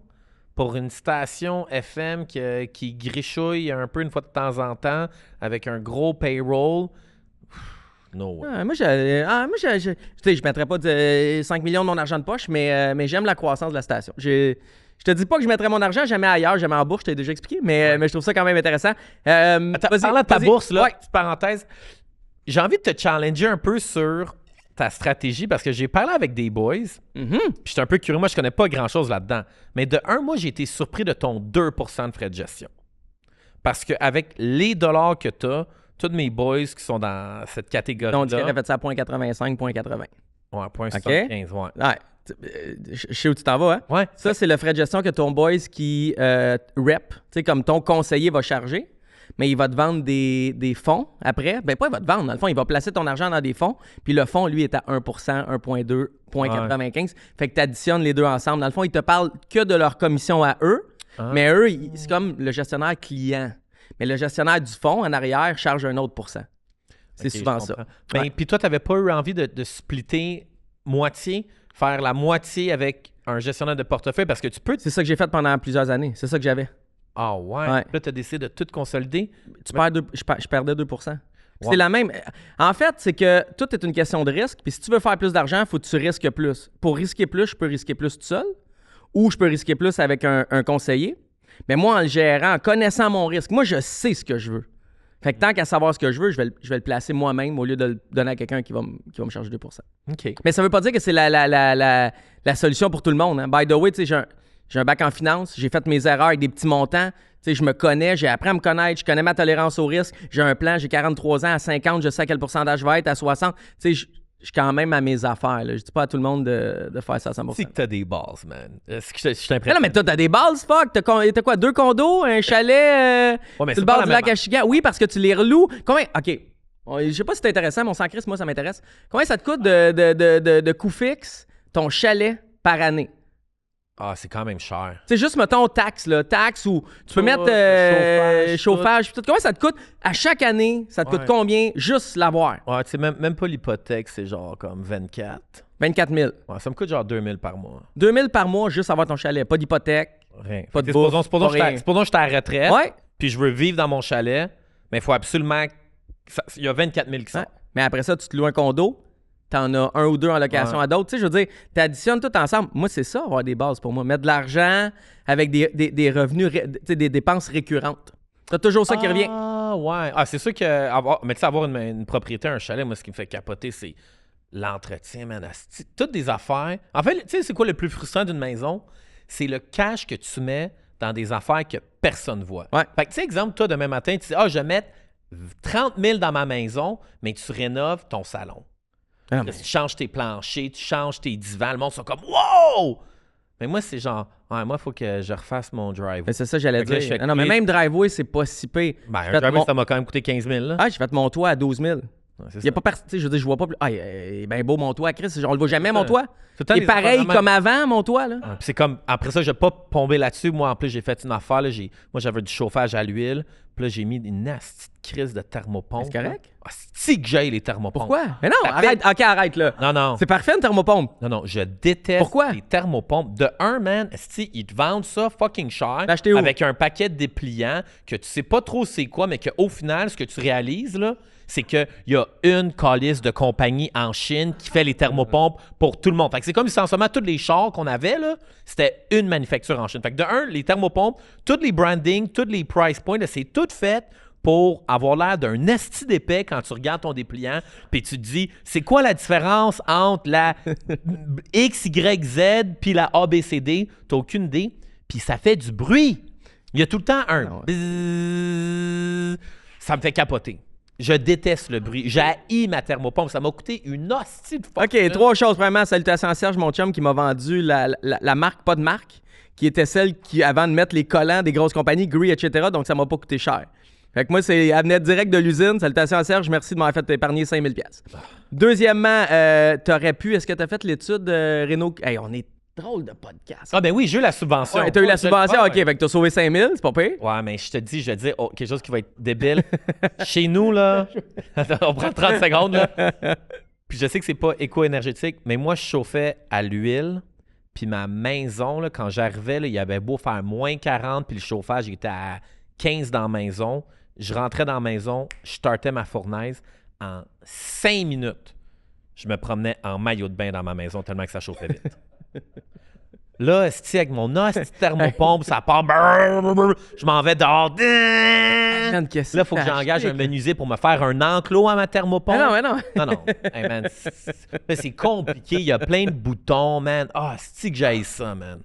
pour une station FM qui grichouille un peu une fois de temps en temps avec un gros payroll? No. Moi, je ne mettrais pas 5 millions de mon argent de poche, mais j'aime la croissance de la station. Je te dis pas que je mettrais mon argent jamais ailleurs, jamais en bourse, je t'ai déjà expliqué, mais je trouve ça quand même intéressant. Parlant de ta bourse, là, ouais. petite parenthèse, j'ai envie de te challenger un peu sur ta stratégie parce que j'ai parlé avec des boys, puis j'étais un peu curieux, moi je connais pas grand-chose là-dedans, mais de un, moi j'ai été surpris de ton 2% de frais de gestion. Parce qu'avec les dollars que tu as, tous mes boys qui sont dans cette catégorie-là... On dirait fait ça à 0.85, 0.80. Ouais, 0.75, ouais. Je sais où tu t'en vas, hein? Ouais. Ça, c'est le frais de gestion que ton boys qui rep, tu sais, comme ton conseiller va charger, mais il va te vendre des fonds après. Ben pas il va te vendre, dans le fond, il va placer ton argent dans des fonds, puis le fonds, lui, est à 1%, 1.2, 0.95. Fait que tu additionnes les deux ensemble. Dans le fond, ils te parlent que de leur commission à eux, mais eux, c'est comme le gestionnaire client. Mais le gestionnaire du fonds, en arrière, charge un autre pourcent. C'est souvent ça. Ben, puis toi, tu n'avais pas eu envie de splitter moitié, faire la moitié avec un gestionnaire de portefeuille parce que tu peux... C'est ça que j'ai fait pendant plusieurs années. C'est ça que j'avais. Ah ouais? Là, tu as décidé de tout consolider. Je perdais 2%. C'est la même. En fait, c'est que tout est une question de risque. Puis si tu veux faire plus d'argent, il faut que tu risques plus. Pour risquer plus, je peux risquer plus tout seul ou je peux risquer plus avec un conseiller. Mais moi, en le gérant, en connaissant mon risque, moi, je sais ce que je veux. Fait que tant qu'à savoir ce que je veux, je vais le placer moi-même au lieu de le donner à quelqu'un qui va me charger 2%. OK. Mais ça veut pas dire que c'est la solution pour tout le monde. Hein. By the way, tu sais, j'ai un bac en finance, j'ai fait mes erreurs avec des petits montants. Tu sais, je me connais, j'ai appris à me connaître, je connais ma tolérance au risque, j'ai un plan, j'ai 43 ans, à 50, je sais à quel pourcentage je vais être, à 60. Tu sais, je suis quand même à mes affaires. Là. Je dis pas à tout le monde de faire ça à 100%. C'est que t'as des bases, man. Est-ce que je t'impressionne? Mais non, mais toi, t'as des bases, fuck. T'as quoi, 2 condos, un chalet sur le bord du lac Achigan? Oui, parce que tu les reloues. Combien? OK. Je sais pas si c'est intéressant, mais on s'en crisse, moi, ça m'intéresse. Combien ça te coûte de coût fixe, ton chalet par année? Ah, c'est quand même cher. C'est juste, mettons, taxe ou tu peux mettre chauffage. Tout. Combien ça te coûte? À chaque année, ça te coûte combien juste l'avoir? Ouais, tu sais, même pas l'hypothèque, c'est genre comme 24. 24 000. Ouais, ça me coûte genre 2 000 par mois. 2 000 par mois, juste avoir ton chalet. Pas d'hypothèque. Rien. Pas de bouffe. Supposons que je suis à la retraite. Ouais. Puis je veux vivre dans mon chalet. Mais il faut absolument... Il y a 24 000 qui sont. Ouais. Mais après ça, tu te loues un condo. t'en as un ou deux en location à d'autres. Tu sais, je veux dire, t'additionnes tout ensemble. Moi, c'est ça, avoir des bases pour moi. Mettre de l'argent avec des revenus, des dépenses récurrentes. T'as toujours ça qui revient. Ah, ouais. Ah, c'est sûr que mais tu sais, avoir une propriété, un chalet, moi, ce qui me fait capoter, c'est l'entretien, man. Toutes des affaires. En fait, tu sais, c'est quoi le plus frustrant d'une maison? C'est le cash que tu mets dans des affaires que personne voit. Ouais. Fait que, tu sais, exemple, toi, demain matin, tu dis, je vais mettre 30 000 dans ma maison, mais tu rénoves ton salon. Ah, mais... Tu changes tes planchers, tu changes tes divans, le monde sont comme « Wow! » Mais moi, c'est genre, moi, il faut que je refasse mon driveway. Mais c'est ça, j'allais Fait que là, dire. je fais Non, mais même driveway, c'est pas si pire. Ben, un driveway, ça m'a quand même coûté 15 000. Là. Ah, j'ai fait mon toit à 12 000. Ouais, c'est Il y a ça. pas tu sais, je veux dire, je vois pas plus. Ah, il est bien beau mon toit, Chris. On le voit jamais, mon toit. Tout le temps, Il est les pareil affaires comme avant, mon toit, là. Puis c'est comme, après ça, je n'ai pas tombé là-dessus. Moi, en plus, j'ai fait une affaire. Là, moi, j'avais du chauffage à l'huile. Puis là, j'ai mis une nasty crise de thermopompe. C'est correct? Ah, c'est que j'aille les thermopompes. Pourquoi? Mais non, Ça arrête. OK, arrête, là. Non. C'est parfait, une thermopompe. Non, je déteste Pourquoi? les thermopompes. De un, man, ils te vendent ça fucking cher L'as acheté où? avec un paquet de dépliants que tu sais pas trop c'est quoi, mais qu'au final, ce que tu réalises, là, c'est qu'il y a une calice de compagnie en Chine qui fait les thermopompes pour tout le monde. Fait que c'est comme si en ce moment, tous les chars qu'on avait, là, c'était une manufacture en Chine. Fait que de un, les thermopompes, tous les brandings, tous les price points, là, c'est tout fait pour avoir l'air d'un esti d'épais quand tu regardes ton dépliant, puis tu te dis, c'est quoi la différence entre la X, Y, Z puis la A, B, C, D? T'as aucune idée. Puis ça fait du bruit. Il y a tout le temps un bzzz. Ça me fait capoter. Je déteste le bruit. J'ai haï ma thermopompe. Ça m'a coûté une hostie de fuck. OK, 3 choses, vraiment. Salutations à Serge, mon chum, qui m'a vendu la marque, pas de marque, qui était celle qui, avant de mettre les collants des grosses compagnies, Gree, etc., donc ça m'a pas coûté cher. Fait que moi, elle venait direct de l'usine. Salutations à Serge, merci de m'avoir fait épargner 5 000 $. Deuxièmement, t'aurais pu, est-ce que t'as fait l'étude Renault? Hey, on est drôle de podcast. Ah ben oui, j'ai eu la subvention. Ouais, t'as eu la subvention, OK, fait que t'as sauvé 5 000, c'est pas pire. Ouais, mais je te dis, je vais te dire quelque chose qui va être débile. Chez nous, là, on prend 30 secondes, là. Puis je sais que c'est pas éco-énergétique, mais moi, je chauffais à l'huile. Puis ma maison, là, quand j'arrivais, là, il y avait beau faire moins 40, puis le chauffage était à 15 dans la maison. Je rentrais dans la maison, je startais ma fournaise. En 5 minutes, je me promenais en maillot de bain dans ma maison tellement que ça chauffait vite. Là, avec mon thermopompe, ça part. Je m'en vais dehors. Man, qu'est-ce Là, il faut que t'as j'engage acheté, un menuisier pour me faire un enclos à ma thermopompe. Mais non. Non. Hey, man, c'est compliqué. Il y a plein de boutons, man. Ah, c'est que j'aille ça, man.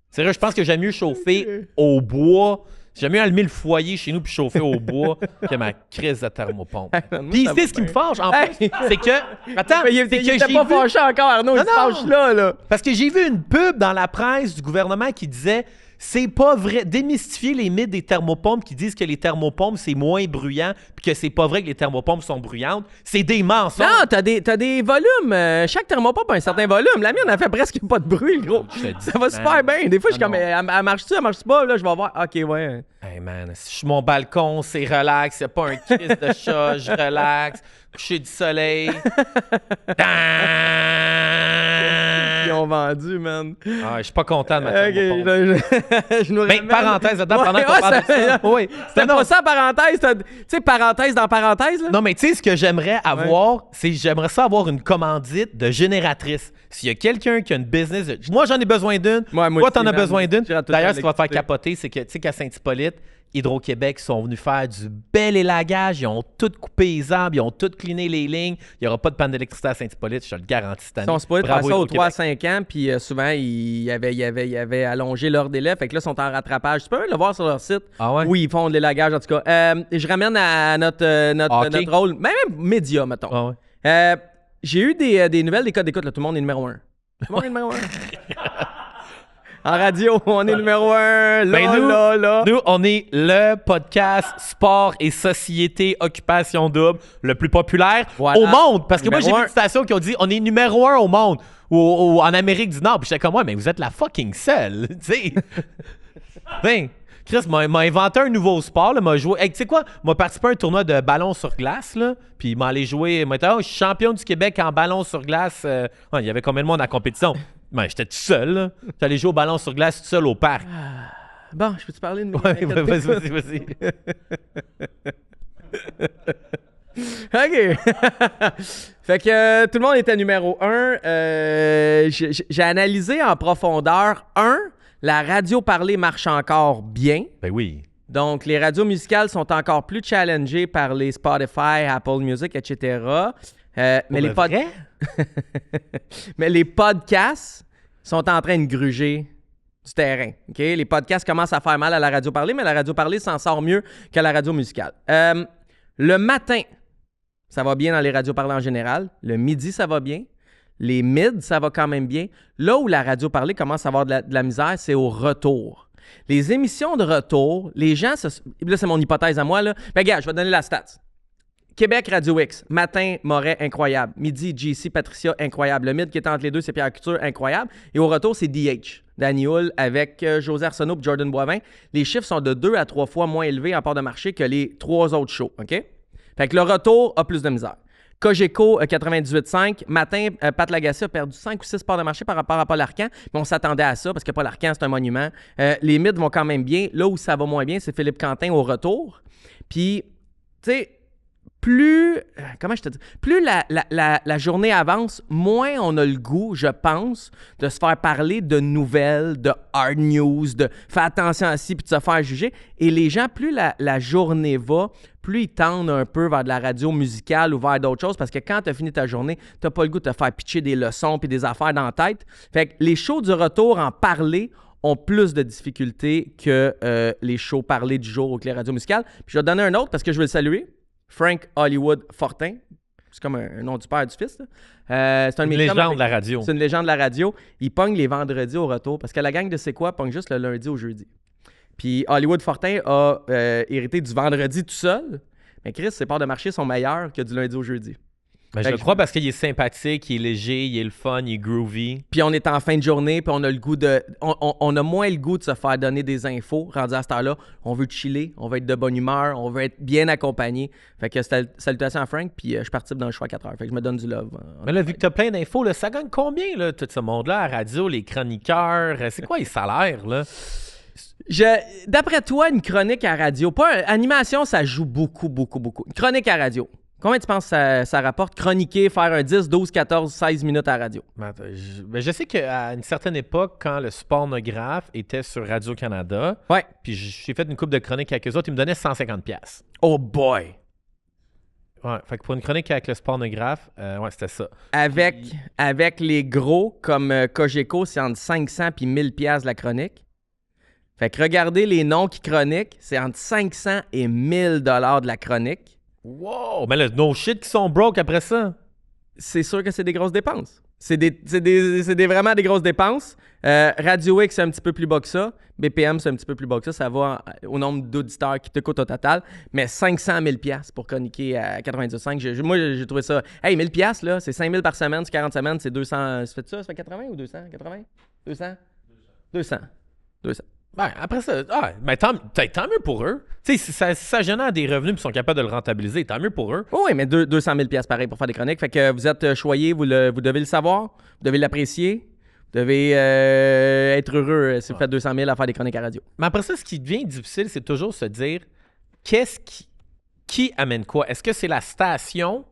Sérieux, je pense que j'aime mieux chauffer au bois. J'aime mieux allumer le foyer chez nous puis chauffer au bois que ma crise de thermopompe. Puis c'est ce qui me fâche, en plus, c'est que... Attends, Mais il c'est que était j'ai pas vu... fâché encore, Arnaud, il se fâche là. Parce que j'ai vu une pub dans la presse du gouvernement qui disait c'est pas vrai, démystifier les mythes des thermopompes qui disent que les thermopompes c'est moins bruyant puis que c'est pas vrai que les thermopompes sont bruyantes. C'est des mensonges. Non, t'as des volumes. Chaque thermopompe a un certain volume. La mienne, on a fait presque pas de bruit, gros. Je te dis, Ça va super bien. Des fois, je suis Ah comme, non. elle marche-tu, elle marche pas? Là, je vais voir. OK, ouais. Hey man, si je suis mon balcon, c'est relax, c'est pas un kiss de chat, je relax, coucher du soleil. Ils ont vendu, man. Ah, je suis pas content de ma OK, thermopompe. je nous Mais ramène. parenthèse, attends, Ouais, pendant qu'on ouais, parle de ça. Oui. C'était pas ça, parenthèse. Tu sais, parenthèse dans parenthèse, là? Non, mais tu sais, ce que j'aimerais avoir, c'est j'aimerais ça avoir une commandite de génératrice. S'il y a quelqu'un qui a une business... Moi, j'en ai besoin d'une. Ouais, moi Toi, aussi, t'en as man. besoin d'une. J'ai raté D'ailleurs, ce qui va te faire l'électricité. capoter, c'est que, tu sais, qu'à Saint-Hippolyte, Hydro-Québec sont venus faire du bel élagage. Ils ont tout coupé les arbres, ils ont tout cliné les lignes. Il n'y aura pas de panne d'électricité à Saint-Hippolyte, je te le garantis cette année. Ils sont supposés faire Bravo, ça aux Hydro-Québec. 3 à 5 ans, puis souvent, ils avaient allongé leur délai. Fait que là, ils sont en rattrapage. Tu peux le voir sur leur site. Ah ouais? Oui, ils font de l'élagage, en tout cas. Je ramène à notre Hockey. notre rôle, même média, mettons. Ah ouais. J'ai eu des nouvelles des codes d'écoute. Là, tout le monde est numéro 1. Tout le monde est numéro 1. En radio, on est numéro 1. Là, Ben, là. Nous, on est le podcast sport et société occupation double le plus populaire Voilà. au monde. Parce que moi, j'ai Numéro vu un. une station qui ont dit on est numéro 1 au monde ou en Amérique du Nord. Puis j'étais comme, ouais, mais vous êtes la fucking seule. Tu sais. Ben, Chris m'a inventé un nouveau sport. M'a joué. Hey, tu sais quoi? M'a participé à un tournoi de ballon sur glace. Là, puis il m'a allé jouer. Il m'a dit, je suis champion du Québec en ballon sur glace. Il y avait combien de monde à la compétition? Ben, j'étais tout seul. Là. J'allais jouer au ballon sur glace tout seul au parc. Bon, je peux te parler de mes Ouais, vas-y. OK. Fait que tout le monde était numéro 1. J'ai analysé en profondeur. La radio parlée marche encore bien. Ben oui. Donc, les radios musicales sont encore plus challengées par les Spotify, Apple Music, etc. Mais les podcasts sont en train de gruger du terrain. Okay? Les podcasts commencent à faire mal à la radio parlée, mais la radio parlée s'en sort mieux que la radio musicale. Le matin, ça va bien dans les radios parlées en général. Le midi, ça va bien. Les mids, ça va quand même bien. Là où la radio parlée commence à avoir de la misère, c'est au retour. Les émissions de retour, les gens... Là, c'est mon hypothèse à moi. Là. Ben, gars, je vais te donner la stats. Québec, Radio X. Matin, Moret, incroyable. Midi, JC, Patricia, incroyable. Le mid qui est entre les deux, c'est Pierre Couture, incroyable. Et au retour, c'est DH. Danny Hull avec José Arsenault et Jordan Boivin. Les chiffres sont de 2 à 3 fois moins élevés en part de marché que les 3 autres shows. OK? Fait que le retour a plus de misère. Cogeco 98.5. Matin, Pat Lagacé a perdu 5 ou 6 parts de marché par rapport à Paul Arcand, mais on s'attendait à ça parce que Paul Arcand, c'est un monument. Les mids vont quand même bien. Là où ça va moins bien, c'est Philippe Quentin au retour. Puis, tu sais, plus la journée avance, moins on a le goût, je pense, de se faire parler de nouvelles, de hard news, de faire attention à ci puis de se faire juger. Et les gens, plus la journée va, plus ils tendent un peu vers de la radio musicale ou vers d'autres choses parce que quand tu as fini ta journée, tu n'as pas le goût de te faire pitcher des leçons puis des affaires dans la tête. Fait que les shows du retour en parler ont plus de difficultés que les shows parlés du jour ou que les radios musicales. Puis je vais te donner un autre parce que je veux le saluer. Frank Hollywood Fortin. C'est comme un nom du père du fils. C'est une légende de la radio. C'est une légende de la radio. Il pogne les vendredis au retour parce que la gang de C'est quoi pogne juste le lundi au jeudi. Puis Hollywood Fortin a hérité du vendredi tout seul. Mais Chris, ses parts de marché sont meilleures que du lundi au jeudi. Ben, je le crois parce qu'il est sympathique, il est léger, il est le fun, il est groovy. Puis on est en fin de journée, puis on a le goût de... On a moins le goût de se faire donner des infos. Rendu à cette heure-là, on veut chiller, on veut être de bonne humeur, on veut être bien accompagné. Fait que salutations à Frank, puis je participe dans le choix à 4 heures. Fait que je me donne du love. Mais là, vu que t'as plein d'infos, là, ça gagne combien, là, tout ce monde-là, à la radio, les chroniqueurs? C'est quoi les salaires, là? D'après toi, une chronique à radio, animation, ça joue beaucoup. Une chronique à radio. Combien tu penses que ça rapporte chroniquer, faire un 10, 12, 14, 16 minutes à la radio? Je sais qu'à une certaine époque, quand le Spornographe était sur Radio-Canada, ouais. Puis j'ai fait une couple de chroniques avec eux autres, ils me donnaient 150$. Oh boy! Ouais, fait que pour une chronique avec le Spornographe, ouais, c'était ça. Avec les gros comme Cogeco, c'est entre 500 et 1000$ la chronique. Fait que regardez les noms qui chroniquent, c'est entre 500 et 1000$ de la chronique. Wow! Mais là, no shit qui sont broke après ça. C'est sûr que c'est des grosses dépenses. C'est vraiment des grosses dépenses. Radio X, c'est un petit peu plus bas que ça. BPM, c'est un petit peu plus bas que ça. Ça va au nombre d'auditeurs qui te coûtent au total. Mais 500 000$ pour chroniquer à 92.5. Moi, j'ai trouvé ça... Hey, 1000$, là, c'est 5 000 par semaine, c'est 40 semaines, c'est 200... Ça fait ça? Ça fait 80 ou 200? 80? 200? 200. Ben, après ça, mais tant mieux pour eux. Tu sais, si ça génère des revenus et ils sont capables de le rentabiliser, tant mieux pour eux. Oui, mais 200 000$ pareil pour faire des chroniques. Fait que vous êtes choyé, vous devez le savoir, vous devez l'apprécier, vous devez être heureux si vous faites 200 000$ à faire des chroniques à radio. Mais après ça, ce qui devient difficile, c'est toujours se dire qui amène quoi? Est-ce que c'est la station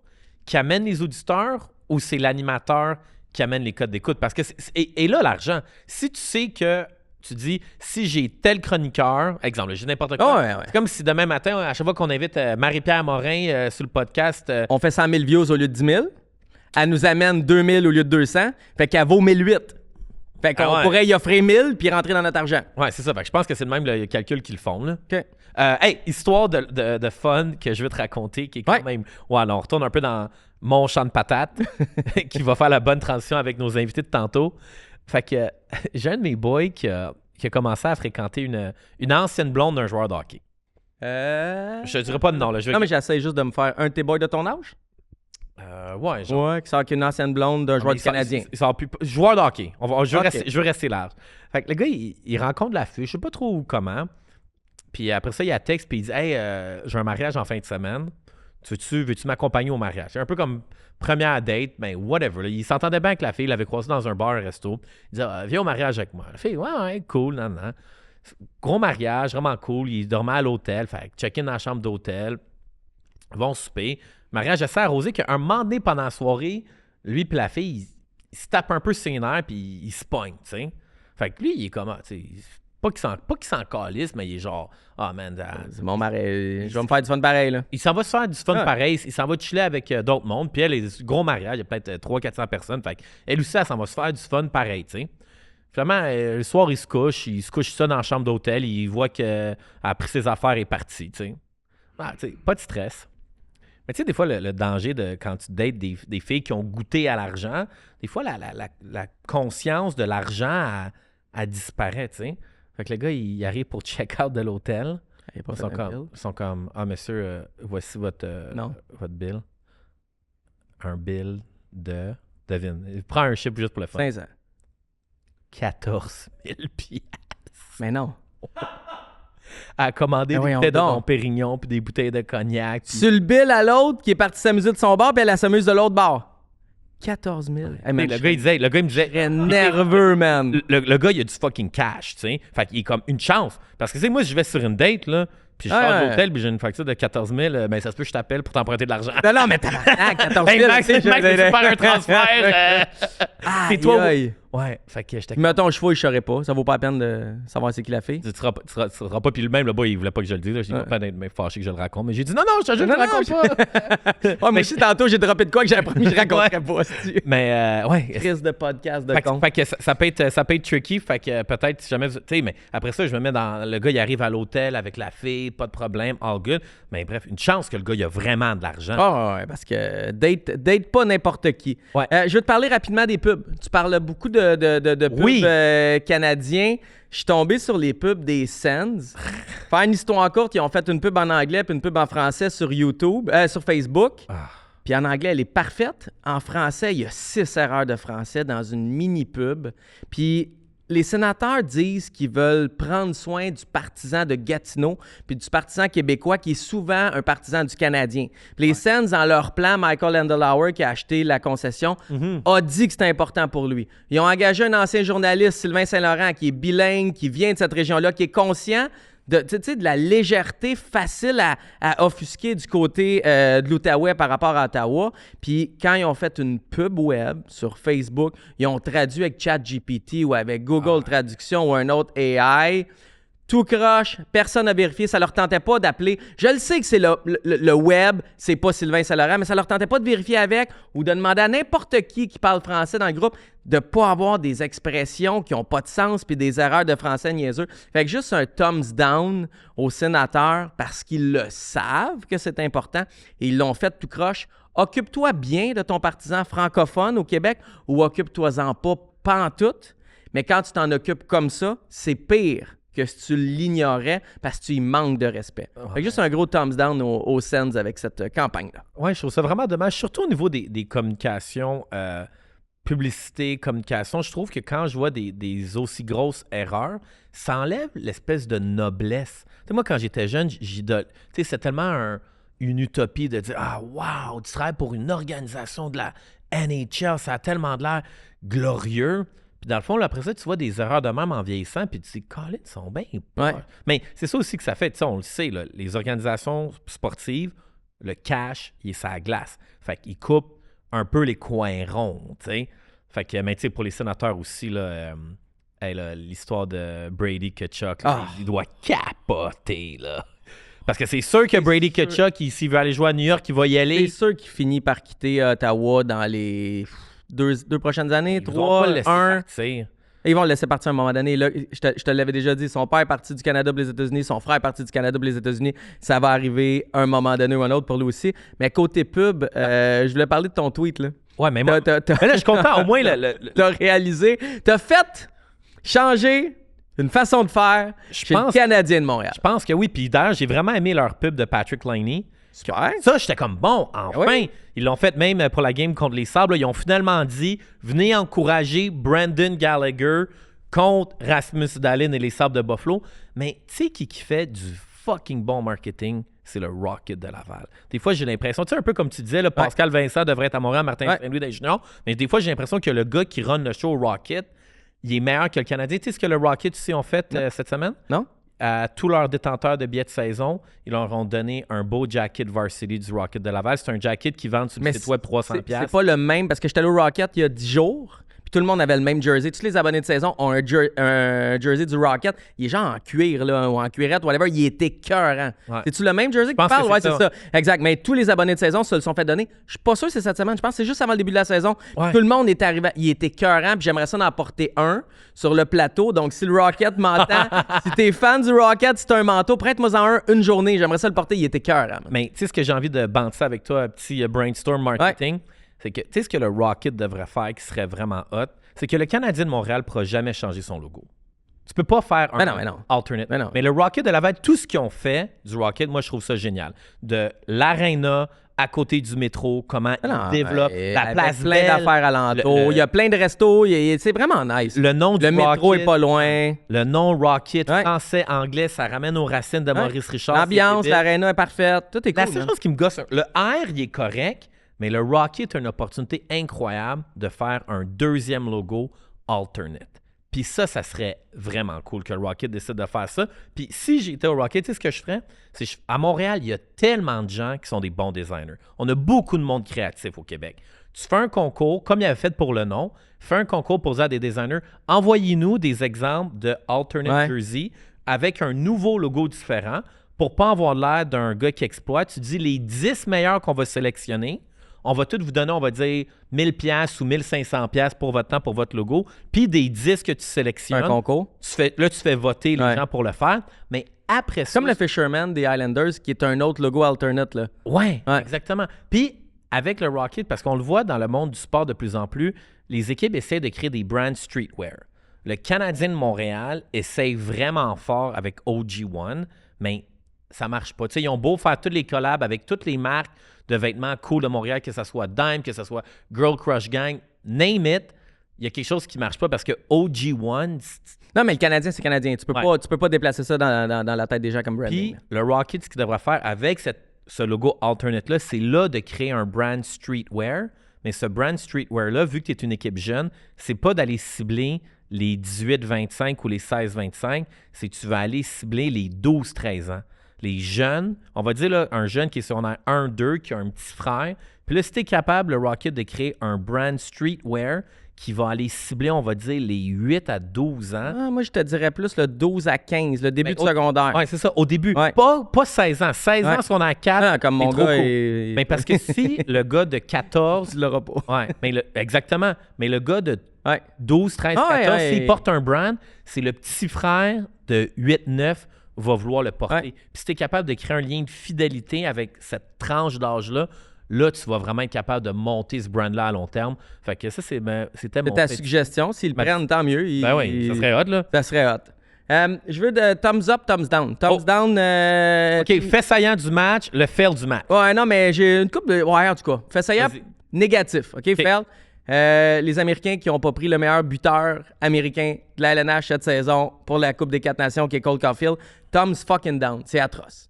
qui amène les auditeurs ou c'est l'animateur qui amène les codes d'écoute? Parce que et là, l'argent, si tu sais que tu dis, si j'ai tel chroniqueur, exemple, j'ai n'importe quoi. Ouais. C'est comme si demain matin, à chaque fois qu'on invite Marie-Pierre Morin sur le podcast... on fait 100 000 views au lieu de 10 000. Elle nous amène 2000 au lieu de 200. Fait qu'elle vaut 1008. Fait qu'on pourrait y offrir 1000 puis rentrer dans notre argent. Ouais, c'est ça. Fait que je pense que c'est le même le calcul qu'ils font. Là. OK. Hey, histoire de fun que je veux te raconter, qui est quand même... Ouais, là, on retourne un peu dans mon champ de patates, qui va faire la bonne transition avec nos invités de tantôt. Fait que j'ai un de mes boys qui a commencé à fréquenter une ancienne blonde d'un joueur de hockey. Je te dirais pas de nom. Là. Non, mais j'essaie juste de me faire un de tes boys de ton âge? Ouais, genre. Ouais, qui sort avec une ancienne blonde d'un joueur du Canadien. Il sort plus... Joueur de hockey. Je veux rester large. Fait que le gars, il rencontre la fille, je sais pas trop comment. Puis après ça, il a texte puis il dit « Hey, j'ai un mariage en fin de semaine. Veux-tu m'accompagner au mariage? » C'est un peu comme première date, ben whatever. Là. Il s'entendait bien avec la fille, il l'avait croisé dans un bar, un resto. Il disait viens au mariage avec moi. La fille, ouais, cool, non. Gros mariage, vraiment cool. Il dormait à l'hôtel, fait check-in dans la chambre d'hôtel. vont souper. Mariage assez arrosé qu'un moment donné, pendant la soirée, lui et la fille, ils se tapent un peu ses nerfs puis ils se pognent, tu sais. Fait que lui, il est comme, tu sais, pas qu'il s'en calisse, mais il est genre, ah man, C'est mon mari. Je vais me faire du fun pareil, là. il s'en va se faire du fun pareil, il s'en va chiller avec d'autres mondes, puis elle, est gros mariage, il y a peut-être 300-400 personnes, fait qu'elle aussi, elle s'en va se faire du fun pareil, tu sais. Finalement, le soir, il se couche ça dans la chambre d'hôtel, il voit qu'elle a pris ses affaires et est parti, tu sais. Ah, tu sais, pas de stress. Mais tu sais, des fois, le danger de quand tu dates des filles qui ont goûté à l'argent, des fois, la conscience de l'argent, elle disparaît, tu sais. Fait que le gars, il arrive pour check-out de l'hôtel. Ils sont comme ah, monsieur, voici votre bill. Un bill de... Devine. Il prend un chip juste pour le fun. 5 ans. 14 000 piastres. Mais non. À commander des bouteilles de Dom Pérignon puis des bouteilles de cognac. Puis... Sur le bill à l'autre qui est parti s'amuser de son bar puis elle s'amuse de l'autre bar. 14 000. Hey, man, le gars, il me disait... Très nerveux, man. Le gars, il a du fucking cash, tu sais. Fait qu'il est comme une chance. Parce que, tu sais, moi, si je vais sur une date, là, puis je sors de l'hôtel, puis j'ai une facture de 14 000, ben ça se peut que je t'appelle pour t'emprunter de l'argent. Non, mais t'as 14 000. Hey, Max, tu faire un transfert. C'est toi. Ouais, fait que j'étais... Mettons, je fouille, je saurais pas. Ça vaut pas la peine de savoir c'est qui la fait. Tu seras pas, puis le même, là-bas, il voulait pas que je le dise. Je dis pas d'être fâché que je le raconte. Mais j'ai dit non, je te jure, je le raconte pas. Ouais, mais si tantôt, j'ai droppé de quoi que j'avais promis que je raconterais pas. Mais, ouais. Crise de podcast de con. Fait que ça peut être tricky. Fait que peut-être, si jamais. Tu sais, mais après ça, je me mets dans. Le gars, il arrive à l'hôtel avec la fille, pas de problème, all good. Mais bref, une chance que le gars, il a vraiment de l'argent. Ah, ouais, parce que date pas n'importe qui. Ouais. Je veux te parler rapidement des pubs. Tu parles beaucoup de pubs canadiens. Je suis tombé sur les pubs des Sands. Faire une histoire courte, ils ont fait une pub en anglais puis une pub en français sur YouTube, sur Facebook. Puis en anglais, elle est parfaite. En français, il y a 6 erreurs de français dans une mini-pub. Puis les sénateurs disent qu'ils veulent prendre soin du partisan de Gatineau puis du partisan québécois qui est souvent un partisan du Canadien. Puis les Sens, dans leur plan, Michael Endelauer, qui a acheté la concession, a dit que c'était important pour lui. Ils ont engagé un ancien journaliste, Sylvain Saint-Laurent, qui est bilingue, qui vient de cette région-là, qui est conscient de la légèreté facile à offusquer du côté de l'Outaouais par rapport à Ottawa. Puis quand ils ont fait une pub web sur Facebook, ils ont traduit avec ChatGPT ou avec Google Traduction ou un autre AI. Tout croche, personne n'a vérifié, ça leur tentait pas d'appeler. Je le sais que c'est le web, c'est pas Sylvain Saint-Laurent, mais ça leur tentait pas de vérifier avec ou de demander à n'importe qui parle français dans le groupe de pas avoir des expressions qui ont pas de sens puis des erreurs de français niaiseux. Fait que juste un thumbs down aux sénateurs parce qu'ils le savent que c'est important et ils l'ont fait tout croche. Occupe-toi bien de ton partisan francophone au Québec ou occupe-toi-en pas pantoute, mais quand tu t'en occupes comme ça, c'est pire que si tu l'ignorais parce que tu y manques de respect. Fait que juste un gros thumbs down aux Sens avec cette campagne-là. Ouais, je trouve ça vraiment dommage, surtout au niveau des communications, publicité, communication. Je trouve que quand je vois des aussi grosses erreurs, ça enlève l'espèce de noblesse. Tu sais, moi, quand j'étais jeune, c'est tellement une utopie de dire « Ah, wow, tu travailles pour une organisation de la NHL, ça a tellement de l'air glorieux. » Puis dans le fond, là, après ça, tu vois des erreurs de même en vieillissant, puis tu te dis, Colin, ils sont bien peurs. Mais c'est ça aussi que ça fait, tu sais, on le sait, là, les organisations sportives, le cash, il est sur la glace. Fait qu'ils coupent un peu les coins ronds, tu sais. Fait que, mais tu sais, pour les sénateurs aussi, là, l'histoire de Brady Tkachuk, il doit capoter, là. Parce que c'est sûr que Brady Tkachuk, s'il veut aller jouer à New York, il va y aller. C'est sûr qu'il finit par quitter Ottawa dans les... Deux prochaines années, 3, 1. Ils vont le laisser partir à un moment donné. Là, je te l'avais déjà dit, son père est parti du Canada pour les États-Unis, son frère est parti du Canada pour les États-Unis. Ça va arriver à un moment donné ou un autre pour lui aussi. Mais côté pub, je voulais parler de ton tweet. Là. Ouais, mais moi, là, je suis content. Au moins, t'as réalisé. T'as fait changer une façon de faire chez le Canadien de Montréal. Je pense que oui. Puis d'ailleurs, j'ai vraiment aimé leur pub de Patrick Laine. Super. Ça, j'étais comme, bon, enfin. Oui. Ils l'ont fait même pour la game contre les Sabres. Là, ils ont finalement dit, venez encourager Brandon Gallagher contre Rasmus Dahlin et les Sabres de Buffalo. Mais tu sais qui fait du fucking bon marketing? C'est le Rocket de Laval. Des fois, j'ai l'impression, tu sais, un peu comme tu disais, là, Pascal Vincent devrait être à Montréal, Martin Saint-Louis des Juniors, mais des fois, j'ai l'impression que le gars qui run le show Rocket, il est meilleur que le Canadien. Tu sais ce que le Rocket aussi ont fait cette semaine? Non. à tous leurs détenteurs de billets de saison, ils leur ont donné un beau jacket varsity du Rocket de Laval. C'est un jacket qui vend sur le site web 300$. C'est pas le même, parce que j'étais allé au Rocket il y a 10 jours, puis tout le monde avait le même jersey. Tous les abonnés de saison ont un jersey du Rocket. Il est genre en cuir, là, ou en cuirette, whatever. Il était écœurant. Ouais. C'est-tu le même jersey que tu parles? Ouais, c'est ça. Exact. Mais tous les abonnés de saison se le sont fait donner. Je suis pas sûr que c'est cette semaine. Je pense que c'est juste avant le début de la saison. Ouais. Tout le monde est arrivé. Il était écœurant, puis j'aimerais ça d'en porter un sur le plateau. Donc, si le Rocket m'entend, si t'es fan du Rocket, si t'as un manteau, prête-moi-en une journée. J'aimerais ça le porter. Il était écœurant. Mais tu sais ce que j'ai envie de banter avec toi, un petit brainstorm marketing, c'est que tu sais ce que le Rocket devrait faire qui serait vraiment hot, c'est que le Canadien de Montréal ne pourra jamais changer son logo. Tu peux pas faire un alternate. Mais le Rocket de Laval, tout ce qu'ils ont fait du Rocket, moi je trouve ça génial. De l'aréna à côté du métro, comment ils développent la place plein d'affaires alentour. Il y a plein de restos. C'est vraiment nice. Le nom du Rocket. Le métro est pas loin. Le nom Rocket, français, anglais, ça ramène aux racines de Maurice Richard. L'ambiance, l'aréna est parfaite. Tout est cool. La seule chose qui me gosse, le air, il est correct, mais le Rocket a une opportunité incroyable de faire un deuxième logo alternate. Puis ça serait vraiment cool que le Rocket décide de faire ça. Puis si j'étais au Rocket, tu sais ce que je ferais? À Montréal, il y a tellement de gens qui sont des bons designers. On a beaucoup de monde créatif au Québec. Tu fais un concours, comme il avait fait pour le nom, fais un concours pour dire à des designers, envoyez-nous des exemples de alternate jersey avec un nouveau logo différent pour pas avoir l'air d'un gars qui exploite. Tu dis les 10 meilleurs qu'on va sélectionner. On va tout vous donner, on va dire 1000$ ou 1500$ pour votre temps, pour votre logo. Puis des 10 que tu sélectionnes. Un concours. Tu fais voter les gens pour le faire. Mais après ça. Comme le Fisherman des Islanders, qui est un autre logo alternate. Là. Ouais, exactement. Puis avec le Rocket, parce qu'on le voit dans le monde du sport de plus en plus, les équipes essaient de créer des brands streetwear. Le Canadien de Montréal essaye vraiment fort avec OG1, mais ça marche pas. T'sais, ils ont beau faire tous les collabs avec toutes les marques de vêtements cool de Montréal, que ce soit Dime, que ce soit Girl Crush Gang, name it, il y a quelque chose qui marche pas parce que OG1... Non, mais le Canadien, c'est Canadien. Tu peux pas déplacer ça dans la tête des gens comme branding. Puis le Rocket, ce qu'il devrait faire avec ce logo alternate-là, c'est là de créer un brand streetwear. Mais ce brand streetwear-là, vu que tu es une équipe jeune, c'est pas d'aller cibler les 18-25 ou les 16-25, c'est que tu vas aller cibler les 12-13 ans. Les jeunes, on va dire là, un jeune qui est sur 1-2, qui a un petit frère. Puis là, si tu es capable, le Rocket, de créer un brand streetwear qui va aller cibler, on va dire, les 8 à 12 ans. Ah, moi, je te dirais plus le 12 à 15, le début de secondaire. Oui, c'est ça, au début. Ouais. Pas 16 ans. 16 ans, si on a 4, ah, comme mon gars est... Mais parce que si le gars de 14... Tu l'auras pas. Ouais, exactement. Mais le gars de 12, 13, 14, s'il porte un brand, c'est le petit frère de 8, 9 va vouloir le porter. Puis si tu es capable de créer un lien de fidélité avec cette tranche d'âge-là, là, tu vas vraiment être capable de monter ce brand-là à long terme. Fait que ça, c'était mon... C'est ta suggestion. S'ils le prennent, tant mieux. Ben oui, ça serait hot, là. Ça serait hot. Je veux de thumbs up, thumbs down. Thumbs down... OK, fait saillant du match, le fail du match. Ouais, non, mais j'ai une couple de... Ouais, en tout cas. Fait saillant, négatif. OK, fail. Les Américains qui n'ont pas pris le meilleur buteur américain de la LNH cette saison pour la Coupe des 4 Nations, qui est Cole Caulfield. Thumbs fucking down. C'est atroce.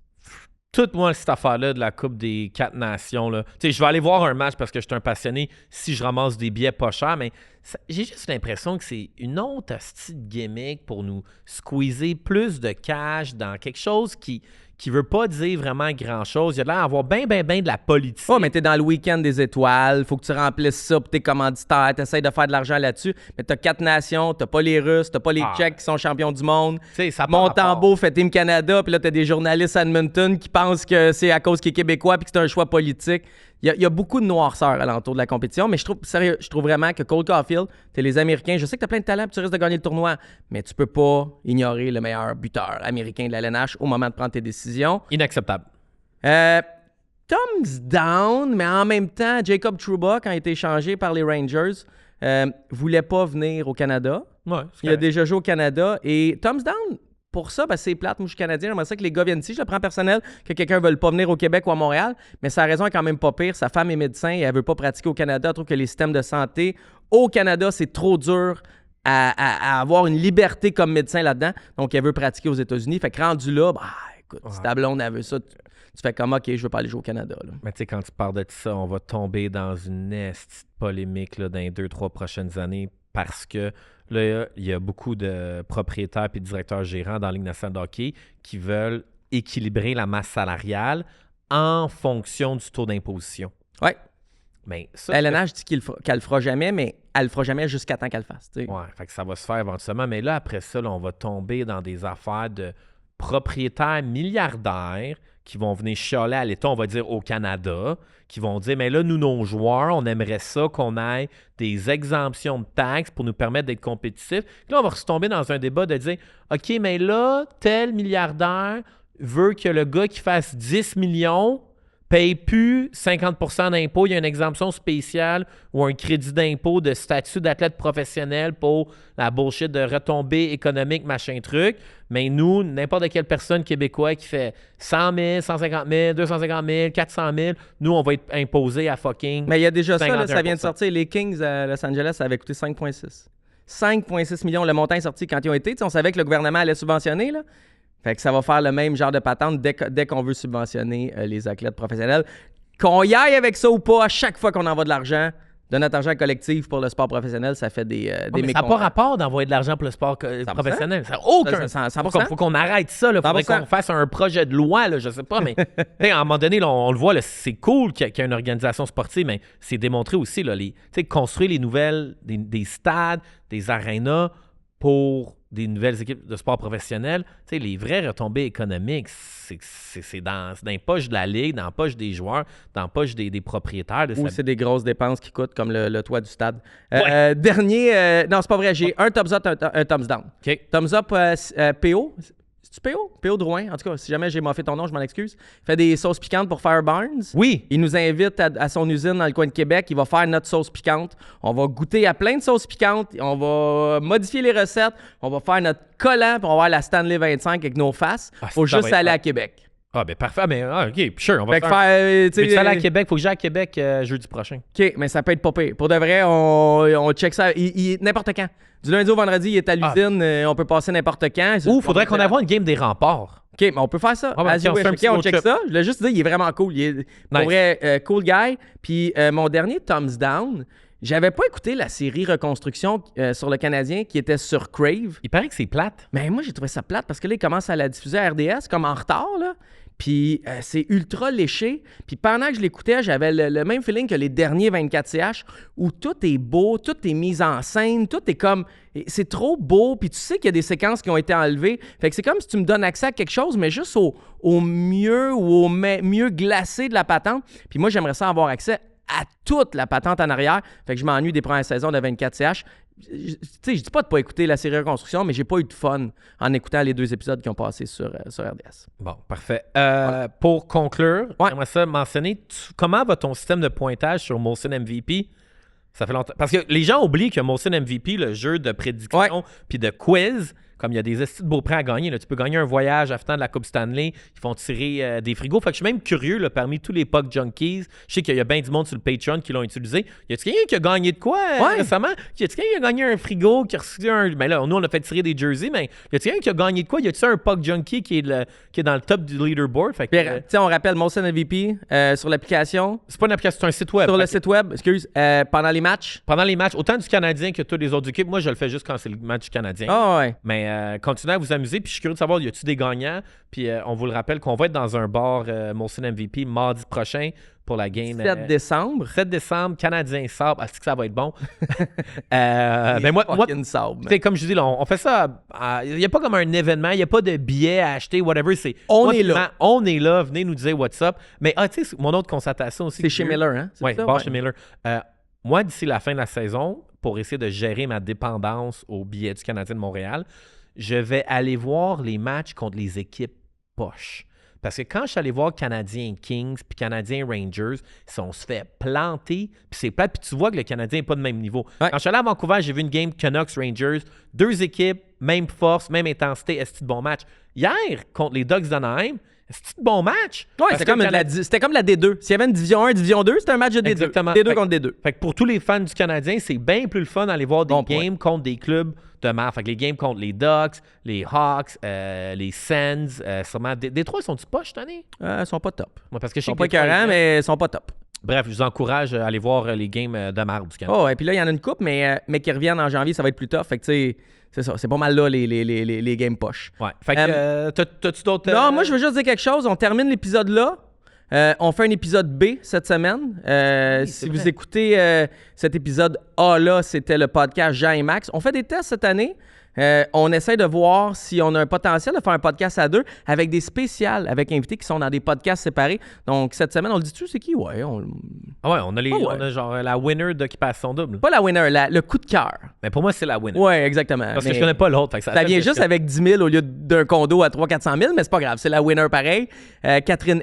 Toute moi, cette affaire-là de la Coupe des 4 Nations, là. Tu sais, je vais aller voir un match parce que je suis un passionné si je ramasse des billets pas chers, mais j'ai juste l'impression que c'est une autre astuce de gimmick pour nous squeezer plus de cash dans quelque chose qui veut pas dire vraiment grand-chose. Il y a l'air d'avoir bien de la politique. Oh, mais t'es dans le week-end des étoiles, faut que tu remplisses ça pour tes commanditaires, t'essayes de faire de l'argent là-dessus, mais t'as 4 nations, t'as pas les Russes, t'as pas les Tchèques qui sont champions du monde. Montembeault fait Team Canada, puis là t'as des journalistes à Edmonton qui pensent que c'est à cause qu'il est québécois puis que c'est un choix politique. Il y a beaucoup de noirceur alentour de la compétition, mais je trouve vraiment que Cole Caulfield, t'es les Américains, je sais que t'as plein de talent puis tu risques de gagner le tournoi, mais tu peux pas ignorer le meilleur buteur américain de la LNH au moment de prendre tes décisions. Inacceptable. Thumbs down, mais en même temps, Jacob Trouba, quand il a été échangé par les Rangers, voulait pas venir au Canada. Ouais, il a déjà joué au Canada. Et thumbs down pour ça, parce que c'est plate. Moi, je suis Canadien. J'aimerais ça que les gars viennent ici. Je le prends personnel, que quelqu'un ne veuille pas venir au Québec ou à Montréal. Mais sa raison est quand même pas pire. Sa femme est médecin et elle veut pas pratiquer au Canada. Elle trouve que les systèmes de santé au Canada, c'est trop dur à avoir une liberté comme médecin là-dedans. Donc, elle veut pratiquer aux États-Unis. Fait que rendu là, écoute, si ta blonde, elle veut ça, tu fais comme, OK, je veux pas aller jouer au Canada. Là. Mais tu sais, quand tu parles de ça, on va tomber dans une polémique là, dans les 2-3 prochaines années parce que là, il y a beaucoup de propriétaires et de directeurs gérants dans la Ligue nationale de hockey qui veulent équilibrer la masse salariale en fonction du taux d'imposition. Oui. Mais ça, La LNH dit qu'elle le fera jamais, mais elle le fera jamais jusqu'à temps qu'elle le fasse. ouais, fait que ça va se faire éventuellement. Mais là, après ça, là, on va tomber dans des affaires de propriétaires milliardaires qui vont venir chialer à l'État, on va dire au Canada, qui vont dire, mais là, nous, nos joueurs, on aimerait ça qu'on ait des exemptions de taxes pour nous permettre d'être compétitifs. Là, on va retomber dans un débat de dire, OK, mais là, tel milliardaire veut que le gars qui fasse 10 millions paye plus 50% d'impôt, il y a une exemption spéciale ou un crédit d'impôt de statut d'athlète professionnel pour la bullshit de retombées économiques, machin truc. Mais nous, n'importe quelle personne québécoise qui fait 100 000, 150 000, 250 000, 400 000, nous, on va être imposé à fucking... Mais il y a déjà 51%. ça, là, ça vient de sortir. Les Kings à Los Angeles, ça avait coûté 5,6. 5,6 millions. Le montant est sorti quand ils ont été. T'sais, on savait que le gouvernement allait subventionner, là. Fait que ça va faire le même genre de patente dès qu'on veut subventionner les athlètes professionnels. Qu'on y aille avec ça ou pas, à chaque fois qu'on envoie de l'argent, de notre argent collectif pour le sport professionnel, ça fait des mais ça n'a pas rapport d'envoyer de l'argent pour le sport professionnel. Ça n'a aucun... 100%. Faut qu'on arrête ça. Il faudrait qu'on fasse un projet de loi, là, je sais pas, mais à un moment donné, là, on le voit, là, c'est cool qu'il y ait une organisation sportive, mais c'est démontré aussi, là, construire les nouvelles, des stades, des arénas pour des nouvelles équipes de sport professionnel, les vraies retombées économiques, c'est dans les poches de la ligue, dans les poches des joueurs, dans les poches des propriétaires. Ou c'est des grosses dépenses qui coûtent, comme le toit du stade. Ouais. Dernier, non, c'est pas vrai, j'ai un thumbs up, un thumbs down. OK. Thumbs up, PO. C'est-tu PO? PO Drouin. En tout cas, si jamais j'ai moffé ton nom, je m'en excuse. Il fait des sauces piquantes pour Fire Barnes. Oui. Il nous invite à son usine dans le coin de Québec. Il va faire notre sauce piquante. On va goûter à plein de sauces piquantes. On va modifier les recettes. On va faire notre collant. Puis on va avoir la Stanley 25 avec nos faces. Faut juste aller à Québec. Ah, ben parfait. Mais OK, sure. On va faire... Veux-tu aller à Québec? Faut que j'aille à Québec jeudi prochain. OK, mais ça peut être pas pire. Pour de vrai, on check ça n'importe quand. Du lundi au vendredi, il est à l'usine. On peut passer n'importe quand. Ou faudrait qu'on ait une game des remparts. OK, mais on peut faire ça. On check ça. Je l'ai juste dit, il est vraiment cool. Il est pour vrai cool guy. Puis mon dernier thumbs down, j'avais pas écouté la série Reconstruction sur le Canadien qui était sur Crave. Il paraît que c'est plate. Mais moi, j'ai trouvé ça plate parce que là, il commence à la diffuser à RDS comme en retard, là. Puis c'est ultra léché. Puis pendant que je l'écoutais, j'avais le même feeling que les derniers 24CH où tout est beau, tout est mis en scène, tout est comme... C'est trop beau, puis tu sais qu'il y a des séquences qui ont été enlevées. Fait que c'est comme si tu me donnes accès à quelque chose, mais juste au mieux ou au mieux glacé de la patente. Puis moi, j'aimerais ça avoir accès à toute la patente en arrière. Fait que je m'ennuie des premières saisons de 24CH. Tu sais, je dis pas de pas écouter la série Reconstruction, mais j'ai pas eu de fun en écoutant les 2 épisodes qui ont passé sur RDS. Bon, parfait. Pour conclure, j'aimerais ça mentionner comment va ton système de pointage sur Molson MVP? Ça fait longtemps. Parce que les gens oublient que Molson MVP, le jeu de prédiction puis de quiz, comme il y a des estis de beaux prix à gagner, là, tu peux gagner un voyage à fin de la Coupe Stanley, ils font tirer des frigos. Fait que je suis même curieux, là, parmi tous les puck junkies, je sais qu'il y a bien du monde sur le Patreon qui l'ont utilisé. Y a-t-il quelqu'un qui a gagné de quoi récemment? Y a-t-il quelqu'un qui a gagné un frigo, qui a reçu un... Ben là, nous, on a fait tirer des jerseys, mais y a-t-il quelqu'un qui a gagné de quoi? Y a-t-il un puck junkie qui est dans le top du leaderboard? Fait que, on rappelle Molson MVP sur l'application. C'est pas une application, c'est un site web. Sur le site web, pendant les matchs. Pendant les matchs, autant du Canadien que toutes les autres équipes. Moi, je le fais juste quand c'est le match du Canadien. Mais continuez à vous amuser. Puis je suis curieux de savoir, y a-tu des gagnants? Puis on vous le rappelle qu'on va être dans un bar Molson MVP mardi prochain pour la game. 7 décembre. 7 décembre, Canadien Sable. Est-ce que ça va être bon? Ben moi comme je dis, là, on fait ça. Il n'y a pas comme un événement, il n'y a pas de billets à acheter, whatever. On est là. On est là. Venez nous dire what's up. Mais tu sais, mon autre constatation aussi. C'est chez Miller, hein? Oui, bar chez Miller. Moi, d'ici la fin de la saison, pour essayer de gérer ma dépendance aux billets du Canadien de Montréal, je vais aller voir les matchs contre les équipes poches. Parce que quand je suis allé voir Canadien Kings puis Canadien Rangers, si on se fait planter, puis c'est plate, puis tu vois que le Canadien n'est pas de même niveau. Quand je suis allé à Vancouver, j'ai vu une game Canucks-Rangers, 2 équipes, même force, même intensité, est-ce de bon match. Hier, contre les Ducks d'Anaheim, c'est un bon match. Oui, c'était comme la D2. S'il y avait une Division 1 Division 2, c'était un match de D2. Exactement. D2 contre D2. Fait que pour tous les fans du Canadien, c'est bien plus le fun d'aller voir des games contre des clubs de marre. Fait que les games contre les Ducks, les Hawks, les Sens, sûrement. Détroit, sont-ils poches cette année? Ils sont pas top. Moi, parce que ils sont pas écœurants, mais ils sont pas top. Bref, je vous encourage à aller voir les games de marde du Canada. Oh, et puis là, il y en a une coupe, mais qui reviennent en janvier, ça va être plus tough. Fait que, tu sais, c'est ça. C'est pas mal là, les games poches. Ouais. Fait que, t'as-tu d'autres... Non, moi, je veux juste dire quelque chose. On termine l'épisode là. On fait un épisode B cette semaine. Si vous écoutez cet épisode A là, c'était le podcast Jean et Max. On fait des tests cette année. On essaie de voir si on a un potentiel de faire un podcast à deux avec des spéciales, avec invités qui sont dans des podcasts séparés. Donc, cette semaine, on le dit-tu, c'est qui? Ouais. on a genre la winner d'Occupation Double. Pas la winner, le coup de cœur. Mais pour moi, c'est la winner. Ouais, exactement. Parce que je connais pas l'autre. Ça vient juste avec 10 000 au lieu d'un condo à 300-400 000, mais c'est pas grave. C'est la winner pareil. Catherine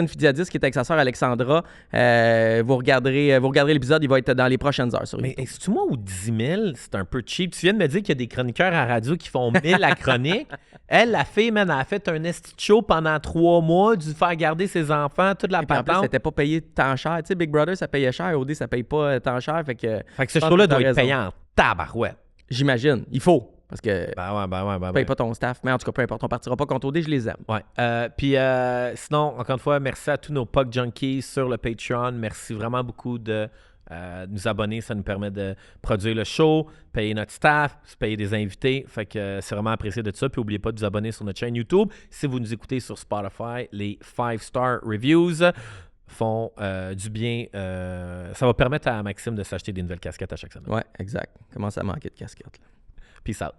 Fidiadis, qui est avec sa sœur Alexandra. Vous regarderez l'épisode, il va être dans les prochaines heures sur YouTube. Mais est-ce que moi ou 10 000, c'est un peu cheap? Tu viens de me dire qu'il y a des chroniqueurs à radio qui font 1000 à chronique. Elle, la fille, man, elle a fait un esti de show pendant 3 mois, dû faire garder ses enfants, toute la patente. En plus, c'était pas payé tant cher. Tu sais, Big Brother, ça payait cher. OD, ça paye pas tant cher. Fait que ce show-là doit être payant en tabarouette. J'imagine. Il faut. Parce que tu payes pas ton staff. Mais en tout cas, peu importe, on partira pas contre OD, je les aime. Ouais. Puis sinon, encore une fois, merci à tous nos Puck Junkies sur le Patreon. Merci vraiment beaucoup de nous abonner. Ça nous permet de produire le show, payer notre staff, payer des invités. Fait que c'est vraiment apprécié de ça. Puis n'oubliez pas de vous abonner sur notre chaîne YouTube. Si vous nous écoutez sur Spotify, les 5-star reviews font du bien. Ça va permettre à Maxime de s'acheter des nouvelles casquettes à chaque semaine. Ouais, exact. Commence à manquer de casquettes. Là. Peace out.